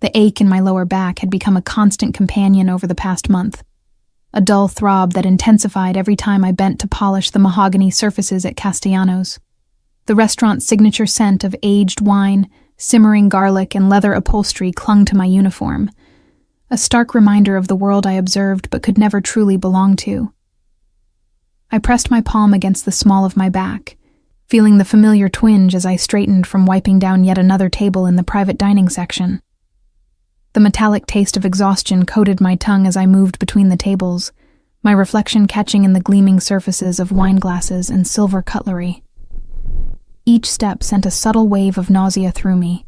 The ache in my lower back had become a constant companion over the past month, a dull throb that intensified every time I bent to polish the mahogany surfaces at Castellanos. The restaurant's signature scent of aged wine, simmering garlic, and leather upholstery clung to my uniform, a stark reminder of the world I observed but could never truly belong to. I pressed my palm against the small of my back, feeling the familiar twinge as I straightened from wiping down yet another table in the private dining section. The metallic taste of exhaustion coated my tongue as I moved between the tables, my reflection catching in the gleaming surfaces of wine glasses and silver cutlery. Each step sent a subtle wave of nausea through me,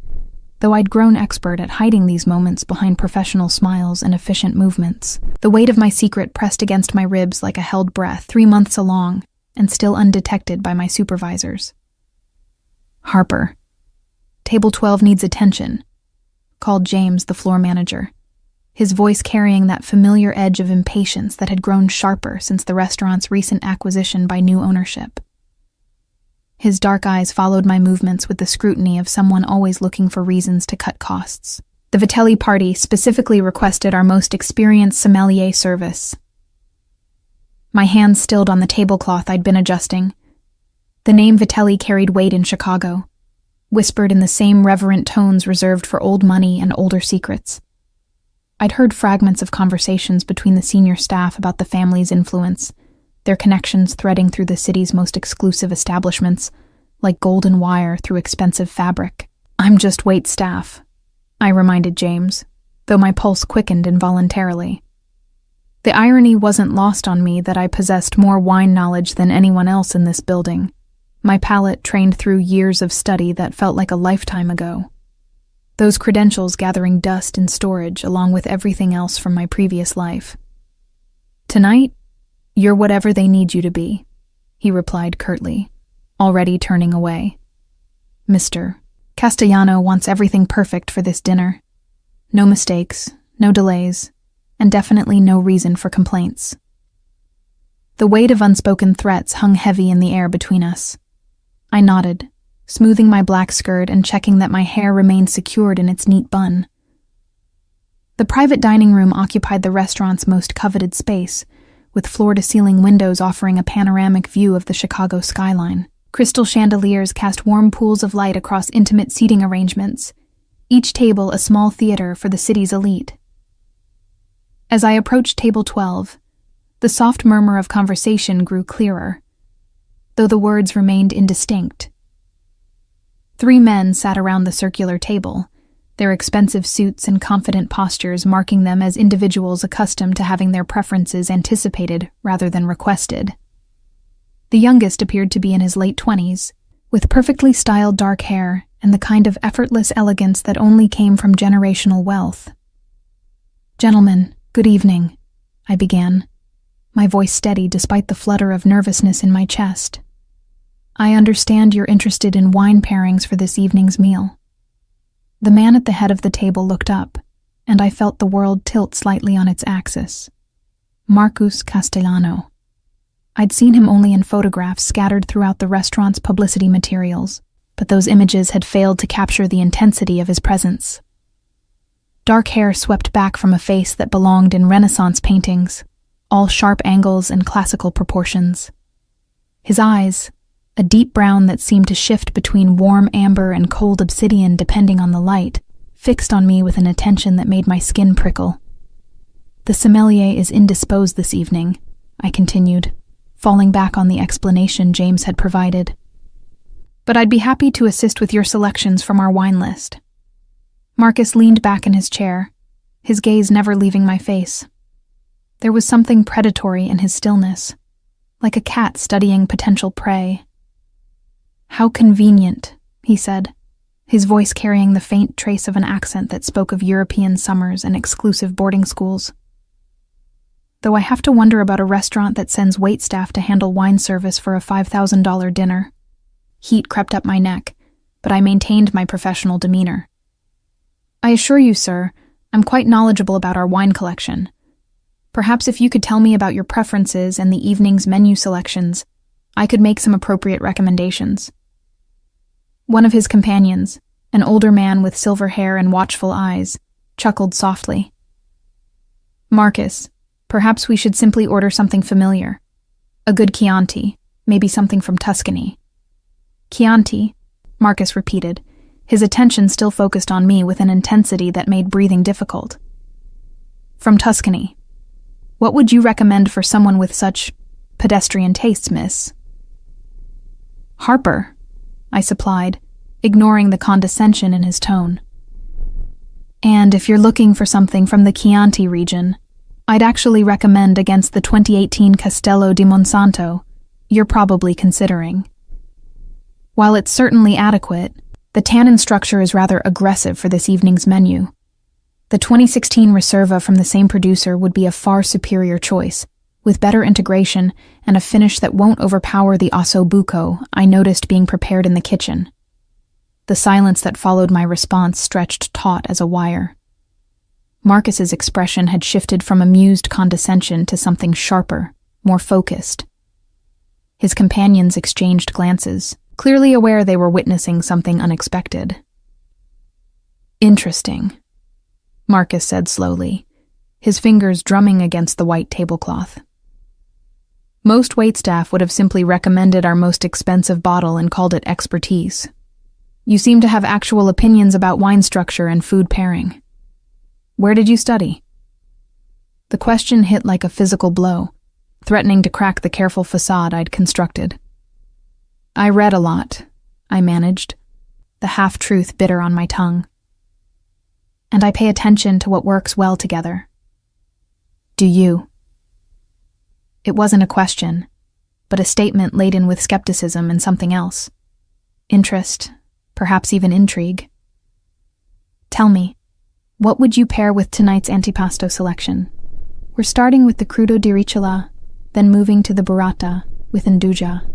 though I'd grown expert at hiding these moments behind professional smiles and efficient movements. The weight of my secret pressed against my ribs like a held breath, 3 months along, and still undetected by my supervisors. "Harper, table 12 needs attention," called James, the floor manager, his voice carrying that familiar edge of impatience that had grown sharper since the restaurant's recent acquisition by new ownership. His dark eyes followed my movements with the scrutiny of someone always looking for reasons to cut costs. The Vitelli party specifically requested our most experienced sommelier service. My hands stilled on the tablecloth I'd been adjusting. The name Vitelli carried weight in Chicago, whispered in the same reverent tones reserved for old money and older secrets. I'd heard fragments of conversations between the senior staff about the family's influence, their connections threading through the city's most exclusive establishments, like golden wire through expensive fabric. "I'm just wait staff," I reminded James, though my pulse quickened involuntarily. The irony wasn't lost on me that I possessed more wine knowledge than anyone else in this building, my palate trained through years of study that felt like a lifetime ago. Those credentials gathering dust in storage along with everything else from my previous life. "Tonight, you're whatever they need you to be," he replied curtly, already turning away. "Mr. Castellano wants everything perfect for this dinner. No mistakes, no delays, and definitely no reason for complaints." The weight of unspoken threats hung heavy in the air between us. I nodded, smoothing my black skirt and checking that my hair remained secured in its neat bun. The private dining room occupied the restaurant's most coveted space, with floor-to-ceiling windows offering a panoramic view of the Chicago skyline. Crystal chandeliers cast warm pools of light across intimate seating arrangements, each table a small theater for the city's elite. As I approached table 12, the soft murmur of conversation grew clearer, though the words remained indistinct. 3 men sat around the circular table, their expensive suits and confident postures marking them as individuals accustomed to having their preferences anticipated rather than requested. The youngest appeared to be in his late 20s, with perfectly styled dark hair and the kind of effortless elegance that only came from generational wealth. "Gentlemen, good evening," I began, my voice steady despite the flutter of nervousness in my chest. "I understand you're interested in wine pairings for this evening's meal." The man at the head of the table looked up, and I felt the world tilt slightly on its axis. Marcus Castellano. I'd seen him only in photographs scattered throughout the restaurant's publicity materials, but those images had failed to capture the intensity of his presence. Dark hair swept back from a face that belonged in Renaissance paintings, all sharp angles and classical proportions. His eyes, a deep brown that seemed to shift between warm amber and cold obsidian depending on the light, fixed on me with an attention that made my skin prickle. "The sommelier is indisposed this evening," I continued, falling back on the explanation James had provided. "But I'd be happy to assist with your selections from our wine list." Marcus leaned back in his chair, his gaze never leaving my face. There was something predatory in his stillness, like a cat studying potential prey. "How convenient," he said, his voice carrying the faint trace of an accent that spoke of European summers and exclusive boarding schools. "Though I have to wonder about a restaurant that sends waitstaff to handle wine service for a $5,000 dinner." Heat crept up my neck, but I maintained my professional demeanor. "I assure you, sir, I'm quite knowledgeable about our wine collection. Perhaps if you could tell me about your preferences and the evening's menu selections, I could make some appropriate recommendations." One of his companions, an older man with silver hair and watchful eyes, chuckled softly. Marcus, perhaps we should simply order something familiar. A good Chianti, maybe something from Tuscany. Chianti, Marcus repeated, his attention still focused on me with an intensity that made breathing difficult. From Tuscany. What would you recommend for someone with such pedestrian tastes, miss? Harper, I supplied, ignoring the condescension in his tone. And if you're looking for something from the Chianti region, I'd actually recommend against the 2018 Castello di Monsanto you're probably considering. While it's certainly adequate, the tannin structure is rather aggressive for this evening's menu. The 2016 Reserva from the same producer would be a far superior choice, with better integration and a finish that won't overpower the osso buco I noticed being prepared in the kitchen. The silence that followed my response stretched taut as a wire. Marcus's expression had shifted from amused condescension to something sharper, more focused. His companions exchanged glances, clearly aware they were witnessing something unexpected. Interesting, Marcus said slowly, his fingers drumming against the white tablecloth. Most waitstaff would have simply recommended our most expensive bottle and called it expertise. You seem to have actual opinions about wine structure and food pairing. Where did you study? The question hit like a physical blow, threatening to crack the careful facade I'd constructed. I read a lot, I managed, the half-truth bitter on my tongue. And I pay attention to what works well together. Do you? It wasn't a question, but a statement laden with skepticism and something else. Interest, perhaps even intrigue. Tell me, what would you pair with tonight's antipasto selection? We're starting with the crudo di ricotta, then moving to the burrata with induja.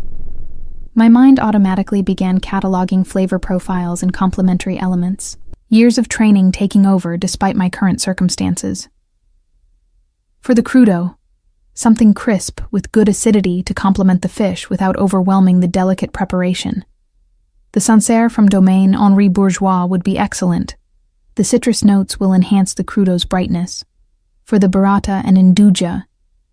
My mind automatically began cataloging flavor profiles and complementary elements, years of training taking over despite my current circumstances. For the crudo, something crisp with good acidity to complement the fish without overwhelming the delicate preparation. The Sancerre from Domaine Henri Bourgeois would be excellent. The citrus notes will enhance the crudo's brightness. For the burrata and induja,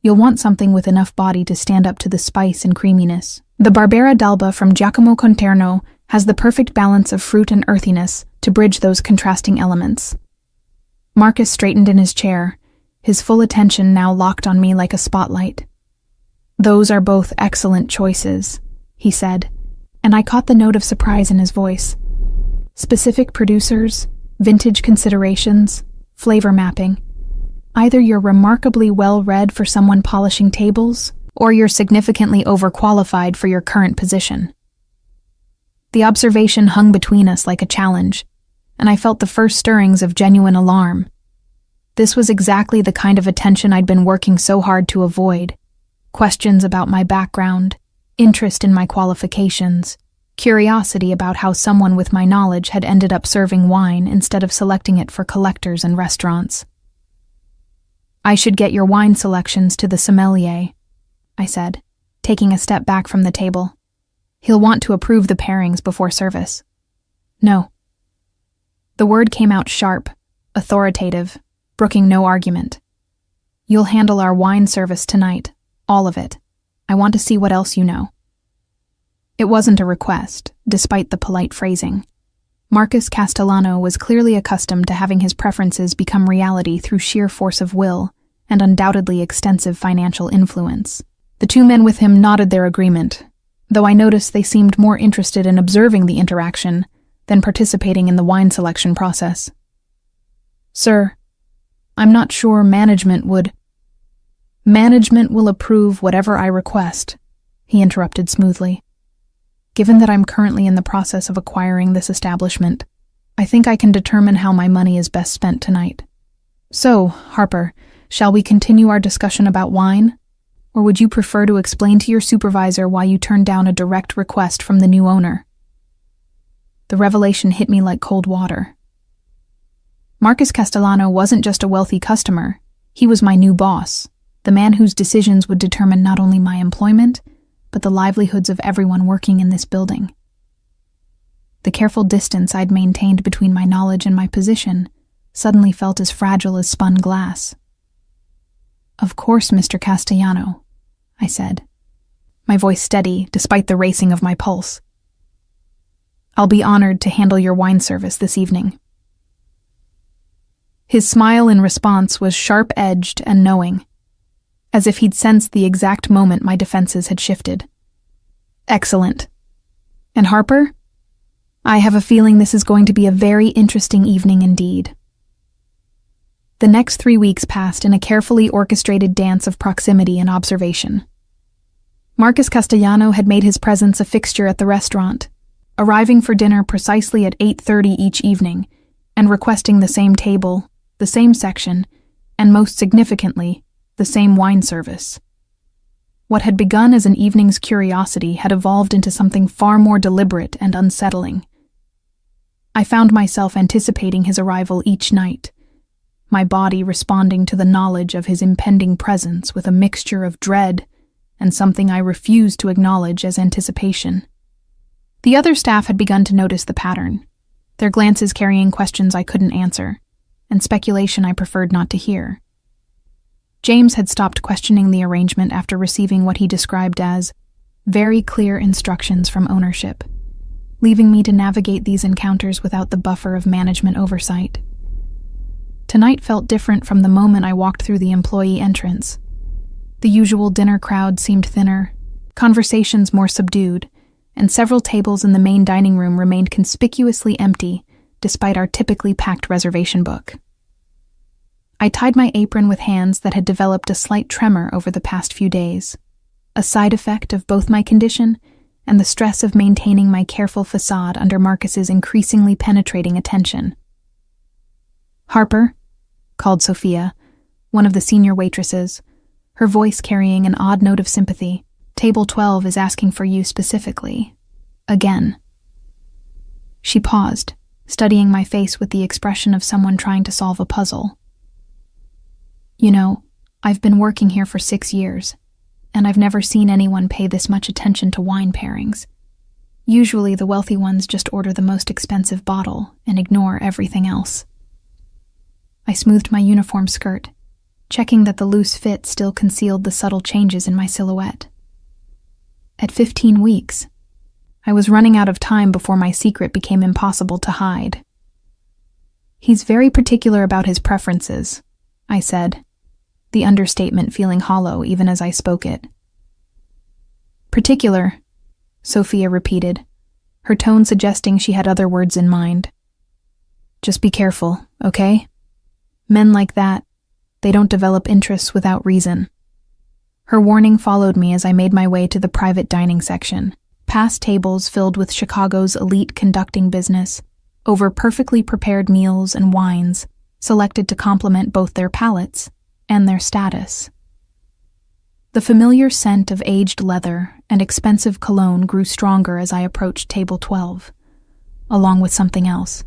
you'll want something with enough body to stand up to the spice and creaminess. The Barbera d'Alba from Giacomo Conterno has the perfect balance of fruit and earthiness to bridge those contrasting elements. Marcus straightened in his chair, his full attention now locked on me like a spotlight. Those are both excellent choices, he said, and I caught the note of surprise in his voice. Specific producers, vintage considerations, flavor mapping. Either you're remarkably well-read for someone polishing tables, or you're significantly overqualified for your current position. The observation hung between us like a challenge, and I felt the first stirrings of genuine alarm. This was exactly the kind of attention I'd been working so hard to avoid. Questions about my background, interest in my qualifications, curiosity about how someone with my knowledge had ended up serving wine instead of selecting it for collectors and restaurants. I should get your wine selections to the sommelier, I said, taking a step back from the table. He'll want to approve the pairings before service. No. The word came out sharp, authoritative, brooking no argument. You'll handle our wine service tonight, all of it. I want to see what else you know. It wasn't a request, despite the polite phrasing. Marcus Castellano was clearly accustomed to having his preferences become reality through sheer force of will and undoubtedly extensive financial influence. The two men with him nodded their agreement, though I noticed they seemed more interested in observing the interaction than participating in the wine selection process. Sir, I'm not sure management would... Management will approve whatever I request, he interrupted smoothly. Given that I'm currently in the process of acquiring this establishment, I think I can determine how my money is best spent tonight. So, Harper, shall we continue our discussion about wine? Or would you prefer to explain to your supervisor why you turned down a direct request from the new owner? The revelation hit me like cold water. Marcus Castellano wasn't just a wealthy customer, he was my new boss, the man whose decisions would determine not only my employment, but the livelihoods of everyone working in this building. The careful distance I'd maintained between my knowledge and my position suddenly felt as fragile as spun glass. "Of course, Mr. Castellano," I said, my voice steady despite the racing of my pulse. "I'll be honored to handle your wine service this evening." His smile in response was sharp-edged and knowing, as if he'd sensed the exact moment my defenses had shifted. "Excellent. And Harper? I have a feeling this is going to be a very interesting evening indeed." The next 3 weeks passed in a carefully orchestrated dance of proximity and observation. Marcus Castellano had made his presence a fixture at the restaurant, arriving for dinner precisely at 8:30 each evening, and requesting the same table, the same section, and most significantly, the same wine service. What had begun as an evening's curiosity had evolved into something far more deliberate and unsettling. I found myself anticipating his arrival each night, my body responding to the knowledge of his impending presence with a mixture of dread and something I refused to acknowledge as anticipation. The other staff had begun to notice the pattern, their glances carrying questions I couldn't answer, and speculation I preferred not to hear. James had stopped questioning the arrangement after receiving what he described as very clear instructions from ownership, leaving me to navigate these encounters without the buffer of management oversight. Tonight felt different from the moment I walked through the employee entrance. The usual dinner crowd seemed thinner, conversations more subdued, and several tables in the main dining room remained conspicuously empty despite our typically packed reservation book. I tied my apron with hands that had developed a slight tremor over the past few days, a side effect of both my condition and the stress of maintaining my careful facade under Marcus's increasingly penetrating attention. "Harper," called Sophia, one of the senior waitresses, her voice carrying an odd note of sympathy. "Table 12 is asking for you specifically. Again." She paused, studying my face with the expression of someone trying to solve a puzzle. "You know, I've been working here for 6 years, and I've never seen anyone pay this much attention to wine pairings. Usually the wealthy ones just order the most expensive bottle and ignore everything else." I smoothed my uniform skirt, checking that the loose fit still concealed the subtle changes in my silhouette. At 15 weeks, I was running out of time before my secret became impossible to hide. "He's very particular about his preferences," I said, the understatement feeling hollow even as I spoke it. "Particular," Sophia repeated, her tone suggesting she had other words in mind. "Just be careful, okay? Men like that, they don't develop interests without reason." Her warning followed me as I made my way to the private dining section, past tables filled with Chicago's elite conducting business, over perfectly prepared meals and wines, selected to complement both their palates and their status. The familiar scent of aged leather and expensive cologne grew stronger as I approached table 12, along with something else.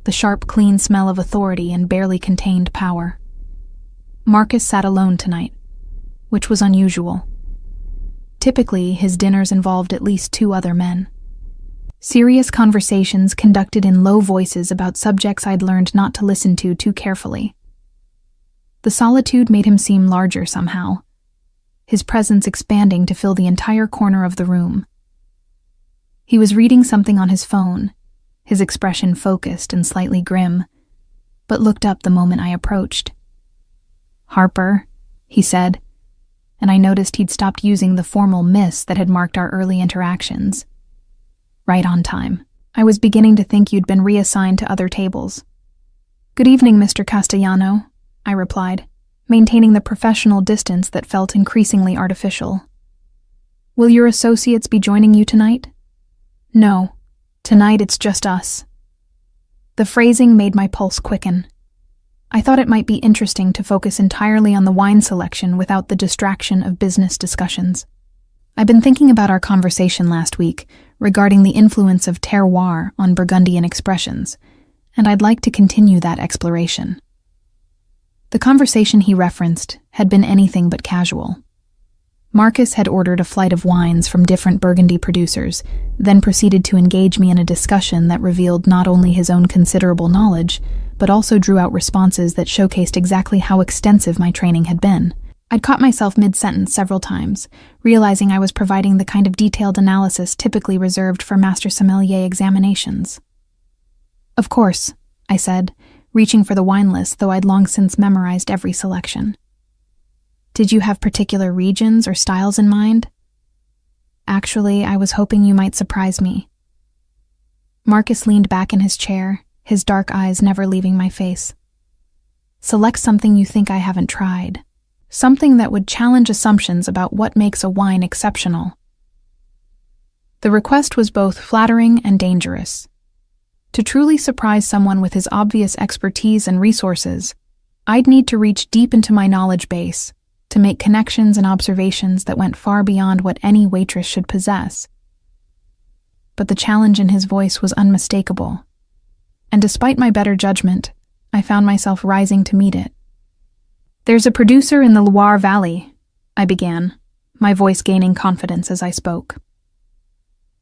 The sharp, clean smell of authority and barely contained power. Marcus sat alone tonight, which was unusual. Typically, his dinners involved at least 2 other men. Serious conversations conducted in low voices about subjects I'd learned not to listen to too carefully. The solitude made him seem larger somehow, his presence expanding to fill the entire corner of the room. He was reading something on his phone, his expression focused and slightly grim, but looked up the moment I approached. "Harper," he said, and I noticed he'd stopped using the formal miss that had marked our early interactions. "Right on time. I was beginning to think you'd been reassigned to other tables." "Good evening, Mr. Castellano," I replied, maintaining the professional distance that felt increasingly artificial. "Will your associates be joining you tonight?" "No. Tonight it's just us." The phrasing made my pulse quicken. I thought it might be interesting to focus entirely on the wine selection without the distraction of business discussions. I've been thinking about our conversation last week regarding the influence of terroir on Burgundian expressions, and I'd like to continue that exploration. The conversation he referenced had been anything but casual. Marcus had ordered a flight of wines from different Burgundy producers, then proceeded to engage me in a discussion that revealed not only his own considerable knowledge, but also drew out responses that showcased exactly how extensive my training had been. I'd caught myself mid-sentence several times, realizing I was providing the kind of detailed analysis typically reserved for master sommelier examinations. "Of course," I said, reaching for the wine list, though I'd long since memorized every selection. "Did you have particular regions or styles in mind?" "Actually, I was hoping you might surprise me." Marcus leaned back in his chair, his dark eyes never leaving my face. "Select something you think I haven't tried. Something that would challenge assumptions about what makes a wine exceptional." The request was both flattering and dangerous. To truly surprise someone with his obvious expertise and resources, I'd need to reach deep into my knowledge base to make connections and observations that went far beyond what any waitress should possess. But the challenge in his voice was unmistakable, and despite my better judgment, I found myself rising to meet it. "There's a producer in the Loire Valley," I began, my voice gaining confidence as I spoke.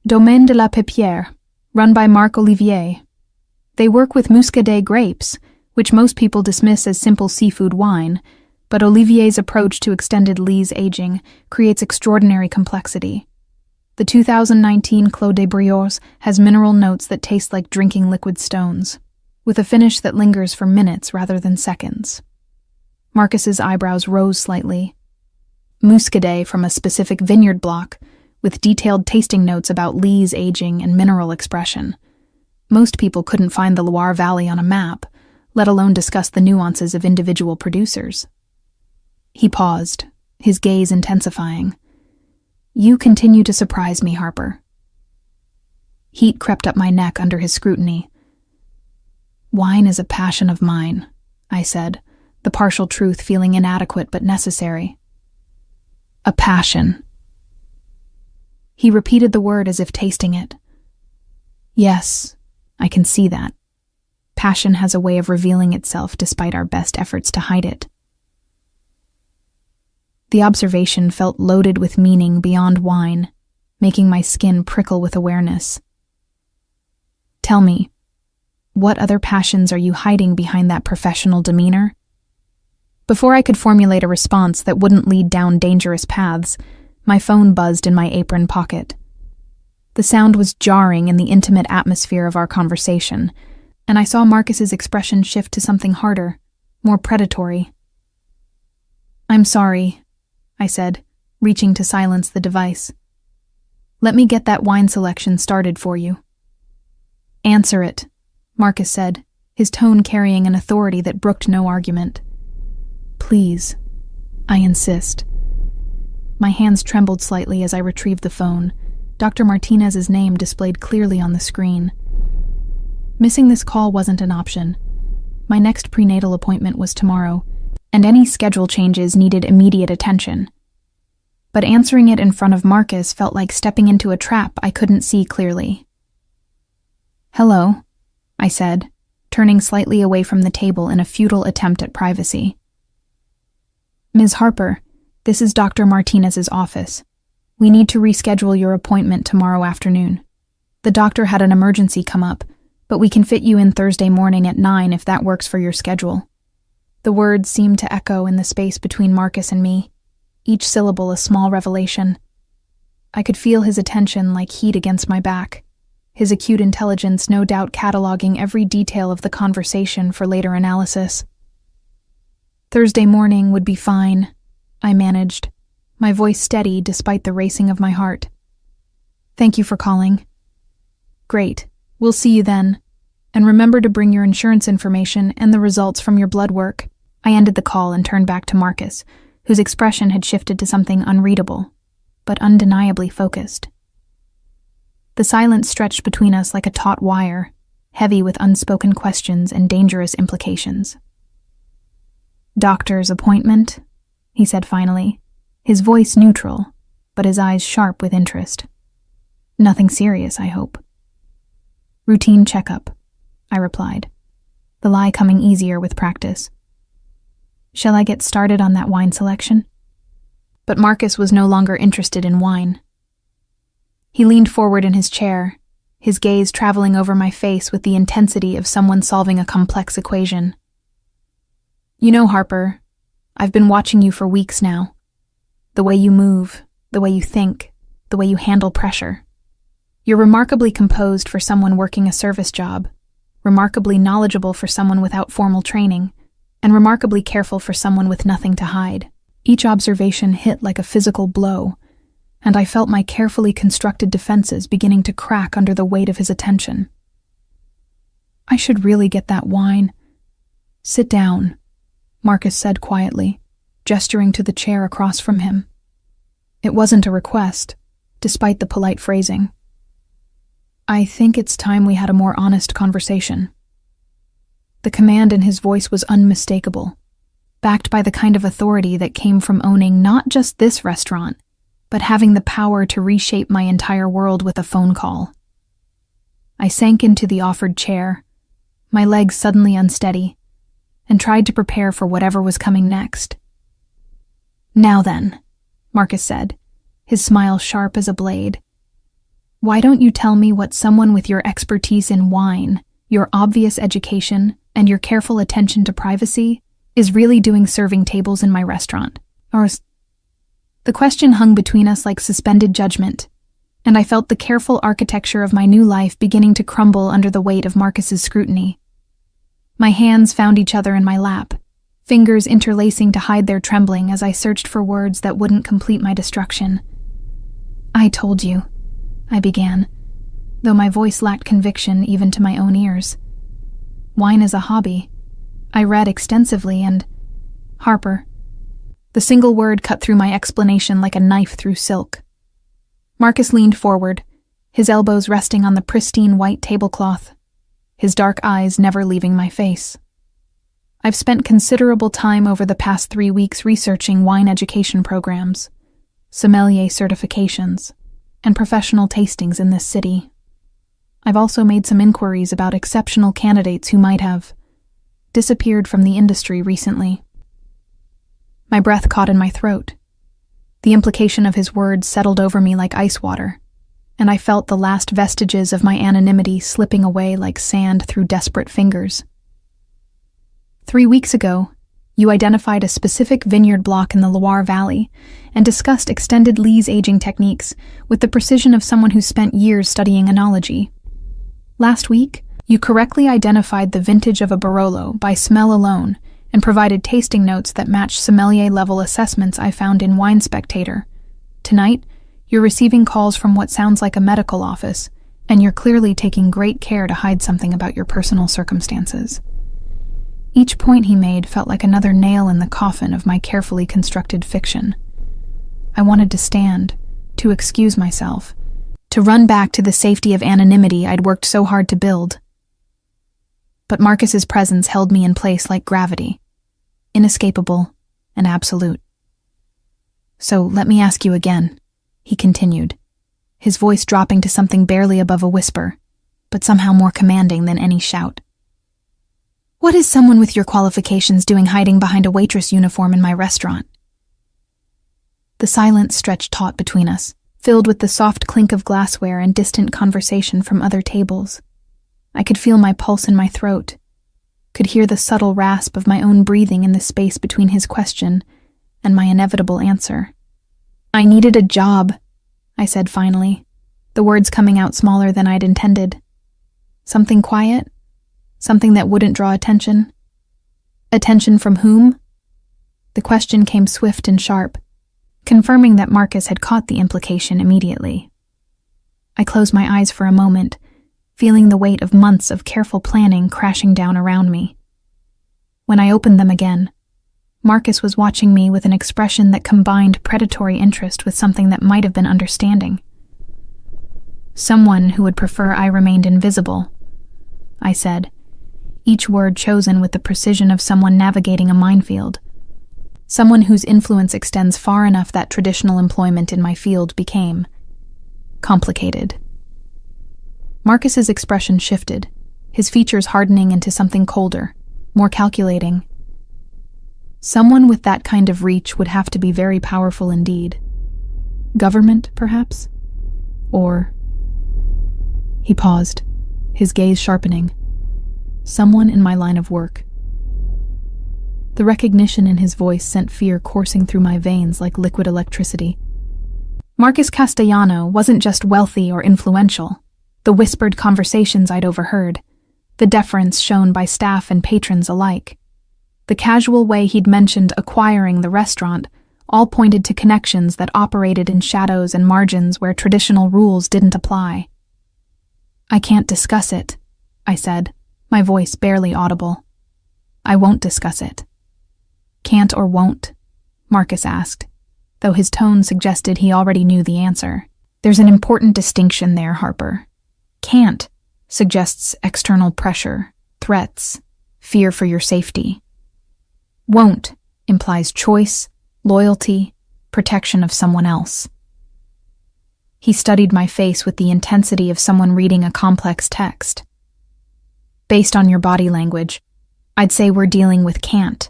"Domaine de la Pépinière, run by Marc Olivier. They work with Muscadet grapes, which most people dismiss as simple seafood wine, but Olivier's approach to extended lees aging creates extraordinary complexity. The 2019 Clos des Briors has mineral notes that taste like drinking liquid stones, with a finish that lingers for minutes rather than seconds." Marcus's eyebrows rose slightly. "Muscadet from a specific vineyard block, with detailed tasting notes about lees aging and mineral expression. Most people couldn't find the Loire Valley on a map, let alone discuss the nuances of individual producers." He paused, his gaze intensifying. "You continue to surprise me, Harper." Heat crept up my neck under his scrutiny. "Wine is a passion of mine," I said, the partial truth feeling inadequate but necessary. "A passion." He repeated the word as if tasting it. "Yes, I can see that. Passion has a way of revealing itself despite our best efforts to hide it." The observation felt loaded with meaning beyond wine, making my skin prickle with awareness. "Tell me, what other passions are you hiding behind that professional demeanor?" Before I could formulate a response that wouldn't lead down dangerous paths, my phone buzzed in my apron pocket. The sound was jarring in the intimate atmosphere of our conversation, and I saw Marcus's expression shift to something harder, more predatory. "I'm sorry," I said, reaching to silence the device. "Let me get that wine selection started for you." "Answer it," Marcus said, his tone carrying an authority that brooked no argument. "Please, I insist." My hands trembled slightly as I retrieved the phone, Dr. Martinez's name displayed clearly on the screen. Missing this call wasn't an option. My next prenatal appointment was tomorrow, and any schedule changes needed immediate attention. But answering it in front of Marcus felt like stepping into a trap I couldn't see clearly. "Hello," I said, turning slightly away from the table in a futile attempt at privacy. "Ms. Harper, this is Dr. Martinez's office. We need to reschedule your appointment tomorrow afternoon. The doctor had an emergency come up, but we can fit you in Thursday morning at 9 if that works for your schedule." The words seemed to echo in the space between Marcus and me, each syllable a small revelation. I could feel his attention like heat against my back, his acute intelligence no doubt cataloging every detail of the conversation for later analysis. "Thursday morning would be fine," I managed, my voice steady despite the racing of my heart. "Thank you for calling." "Great, we'll see you then. And remember to bring your insurance information and the results from your blood work." I ended the call and turned back to Marcus, whose expression had shifted to something unreadable, but undeniably focused. The silence stretched between us like a taut wire, heavy with unspoken questions and dangerous implications. "Doctor's appointment?" he said finally, his voice neutral, but his eyes sharp with interest. "Nothing serious, I hope." "Routine checkup," I replied, the lie coming easier with practice. "Shall I get started on that wine selection?" But Marcus was no longer interested in wine. He leaned forward in his chair, his gaze traveling over my face with the intensity of someone solving a complex equation. "You know, Harper, I've been watching you for weeks now. The way you move, the way you think, the way you handle pressure. You're remarkably composed for someone working a service job, remarkably knowledgeable for someone without formal training, and remarkably careful for someone with nothing to hide." Each observation hit like a physical blow, and I felt my carefully constructed defenses beginning to crack under the weight of his attention. "I should really get that wine." "Sit down," Marcus said quietly, gesturing to the chair across from him. It wasn't a request, despite the polite phrasing. "I think it's time we had a more honest conversation." The command in his voice was unmistakable, backed by the kind of authority that came from owning not just this restaurant, but having the power to reshape my entire world with a phone call. I sank into the offered chair, my legs suddenly unsteady, and tried to prepare for whatever was coming next. "Now then," Marcus said, his smile sharp as a blade, "why don't you tell me what someone with your expertise in wine, your obvious education, and your careful attention to privacy is really doing serving tables in my restaurant?" The question hung between us like suspended judgment, and I felt the careful architecture of my new life beginning to crumble under the weight of Marcus's scrutiny. My hands found each other in my lap, fingers interlacing to hide their trembling as I searched for words that wouldn't complete my destruction. "I told you," I began, though my voice lacked conviction even to my own ears. "Wine is a hobby. I read extensively and—" "Harper." The single word cut through my explanation like a knife through silk. Marcus leaned forward, his elbows resting on the pristine white tablecloth, his dark eyes never leaving my face. "I've spent considerable time over the past 3 weeks researching wine education programs, sommelier certifications, and professional tastings in this city. I've also made some inquiries about exceptional candidates who might have disappeared from the industry recently." My breath caught in my throat. The implication of his words settled over me like ice water, and I felt the last vestiges of my anonymity slipping away like sand through desperate fingers. 3 weeks ago, you identified a specific vineyard block in the Loire Valley and discussed extended lees aging techniques with the precision of someone who spent years studying enology. Last week, you correctly identified the vintage of a Barolo by smell alone and provided tasting notes that matched sommelier-level assessments I found in Wine Spectator. Tonight, you're receiving calls from what sounds like a medical office, and you're clearly taking great care to hide something about your personal circumstances. Each point he made felt like another nail in the coffin of my carefully constructed fiction. I wanted to stand, to excuse myself, to run back to the safety of anonymity I'd worked so hard to build. But Marcus's presence held me in place like gravity, inescapable and absolute. "So let me ask you again," he continued, his voice dropping to something barely above a whisper, but somehow more commanding than any shout. "What is someone with your qualifications doing hiding behind a waitress uniform in my restaurant?" The silence stretched taut between us, filled with the soft clink of glassware and distant conversation from other tables. I could feel my pulse in my throat, could hear the subtle rasp of my own breathing in the space between his question and my inevitable answer. "I needed a job," I said finally, the words coming out smaller than I'd intended. "Something quiet? Something that wouldn't draw attention?" "Attention from whom?" The question came swift and sharp, confirming that Marcus had caught the implication immediately. I closed my eyes for a moment, feeling the weight of months of careful planning crashing down around me. When I opened them again, Marcus was watching me with an expression that combined predatory interest with something that might have been understanding. "Someone who would prefer I remained invisible," I said, each word chosen with the precision of someone navigating a minefield. Someone whose influence extends far enough that traditional employment in my field became complicated. Marcus's expression shifted, his features hardening into something colder, more calculating. Someone with that kind of reach would have to be very powerful indeed. Government, perhaps? Or... He paused, his gaze sharpening. Someone in my line of work. The recognition in his voice sent fear coursing through my veins like liquid electricity. Marcus Castellano wasn't just wealthy or influential. The whispered conversations I'd overheard, the deference shown by staff and patrons alike, the casual way he'd mentioned acquiring the restaurant, all pointed to connections that operated in shadows and margins where traditional rules didn't apply. "I can't discuss it," I said, my voice barely audible. "I won't discuss it." "Can't or won't?" Marcus asked, though his tone suggested he already knew the answer. "There's an important distinction there, Harper. Can't suggests external pressure, threats, fear for your safety. Won't implies choice, loyalty, protection of someone else." He studied my face with the intensity of someone reading a complex text. "Based on your body language, I'd say we're dealing with can't,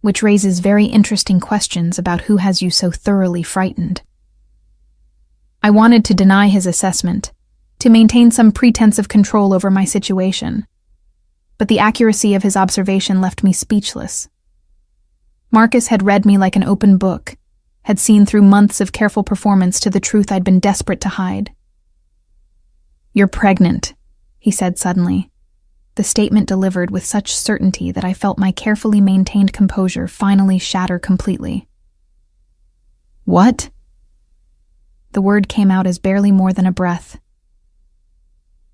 which raises very interesting questions about who has you so thoroughly frightened." I wanted to deny his assessment, to maintain some pretense of control over my situation, but the accuracy of his observation left me speechless. Marcus had read me like an open book, had seen through months of careful performance to the truth I'd been desperate to hide. "You're pregnant," he said suddenly, the statement delivered with such certainty that I felt my carefully maintained composure finally shatter completely. "What?" The word came out as barely more than a breath.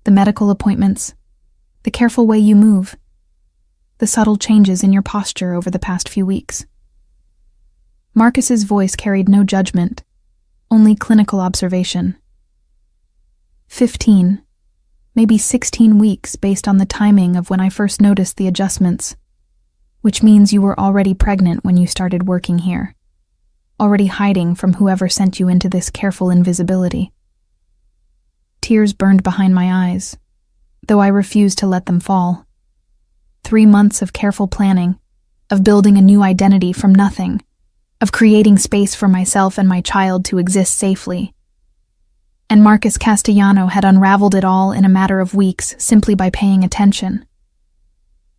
"The medical appointments, the careful way you move, the subtle changes in your posture over the past few weeks." Marcus's voice carried no judgment, only clinical observation. 15, maybe 16 weeks based on the timing of when I first noticed the adjustments, which means you were already pregnant when you started working here, already hiding from whoever sent you into this careful invisibility. Tears burned behind my eyes, though I refused to let them fall. 3 months of careful planning, of building a new identity from nothing, of creating space for myself and my child to exist safely. And Marcus Castellano had unraveled it all in a matter of weeks simply by paying attention.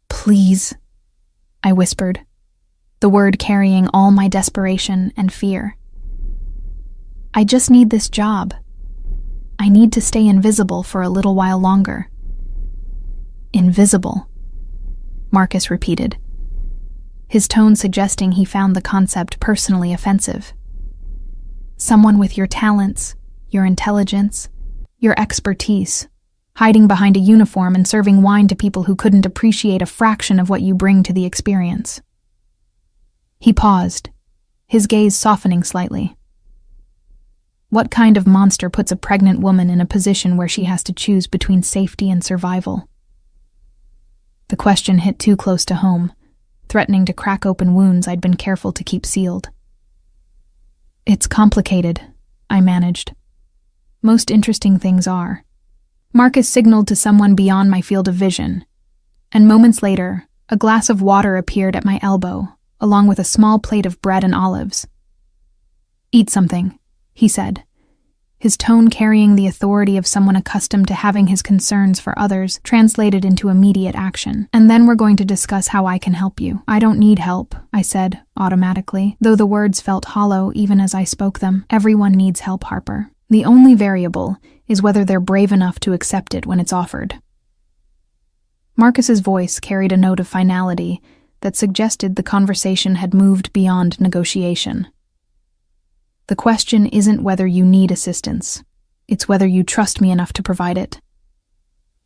"Please," I whispered, the word carrying all my desperation and fear. "I just need this job. I need to stay invisible for a little while longer." "Invisible," Marcus repeated, his tone suggesting he found the concept personally offensive. "Someone with your talents, your intelligence, your expertise, hiding behind a uniform and serving wine to people who couldn't appreciate a fraction of what you bring to the experience." He paused, his gaze softening slightly. "What kind of monster puts a pregnant woman in a position where she has to choose between safety and survival?" The question hit too close to home, threatening to crack open wounds I'd been careful to keep sealed. "It's complicated," I managed. "Most interesting things are." Marcus signaled to someone beyond my field of vision, and moments later, a glass of water appeared at my elbow, along with a small plate of bread and olives. "Eat something," he said, his tone carrying the authority of someone accustomed to having his concerns for others translated into immediate action. "And then we're going to discuss how I can help you." "I don't need help," I said, automatically, though the words felt hollow even as I spoke them. "Everyone needs help, Harper. The only variable is whether they're brave enough to accept it when it's offered." Marcus's voice carried a note of finality that suggested the conversation had moved beyond negotiation. "The question isn't whether you need assistance. It's whether you trust me enough to provide it."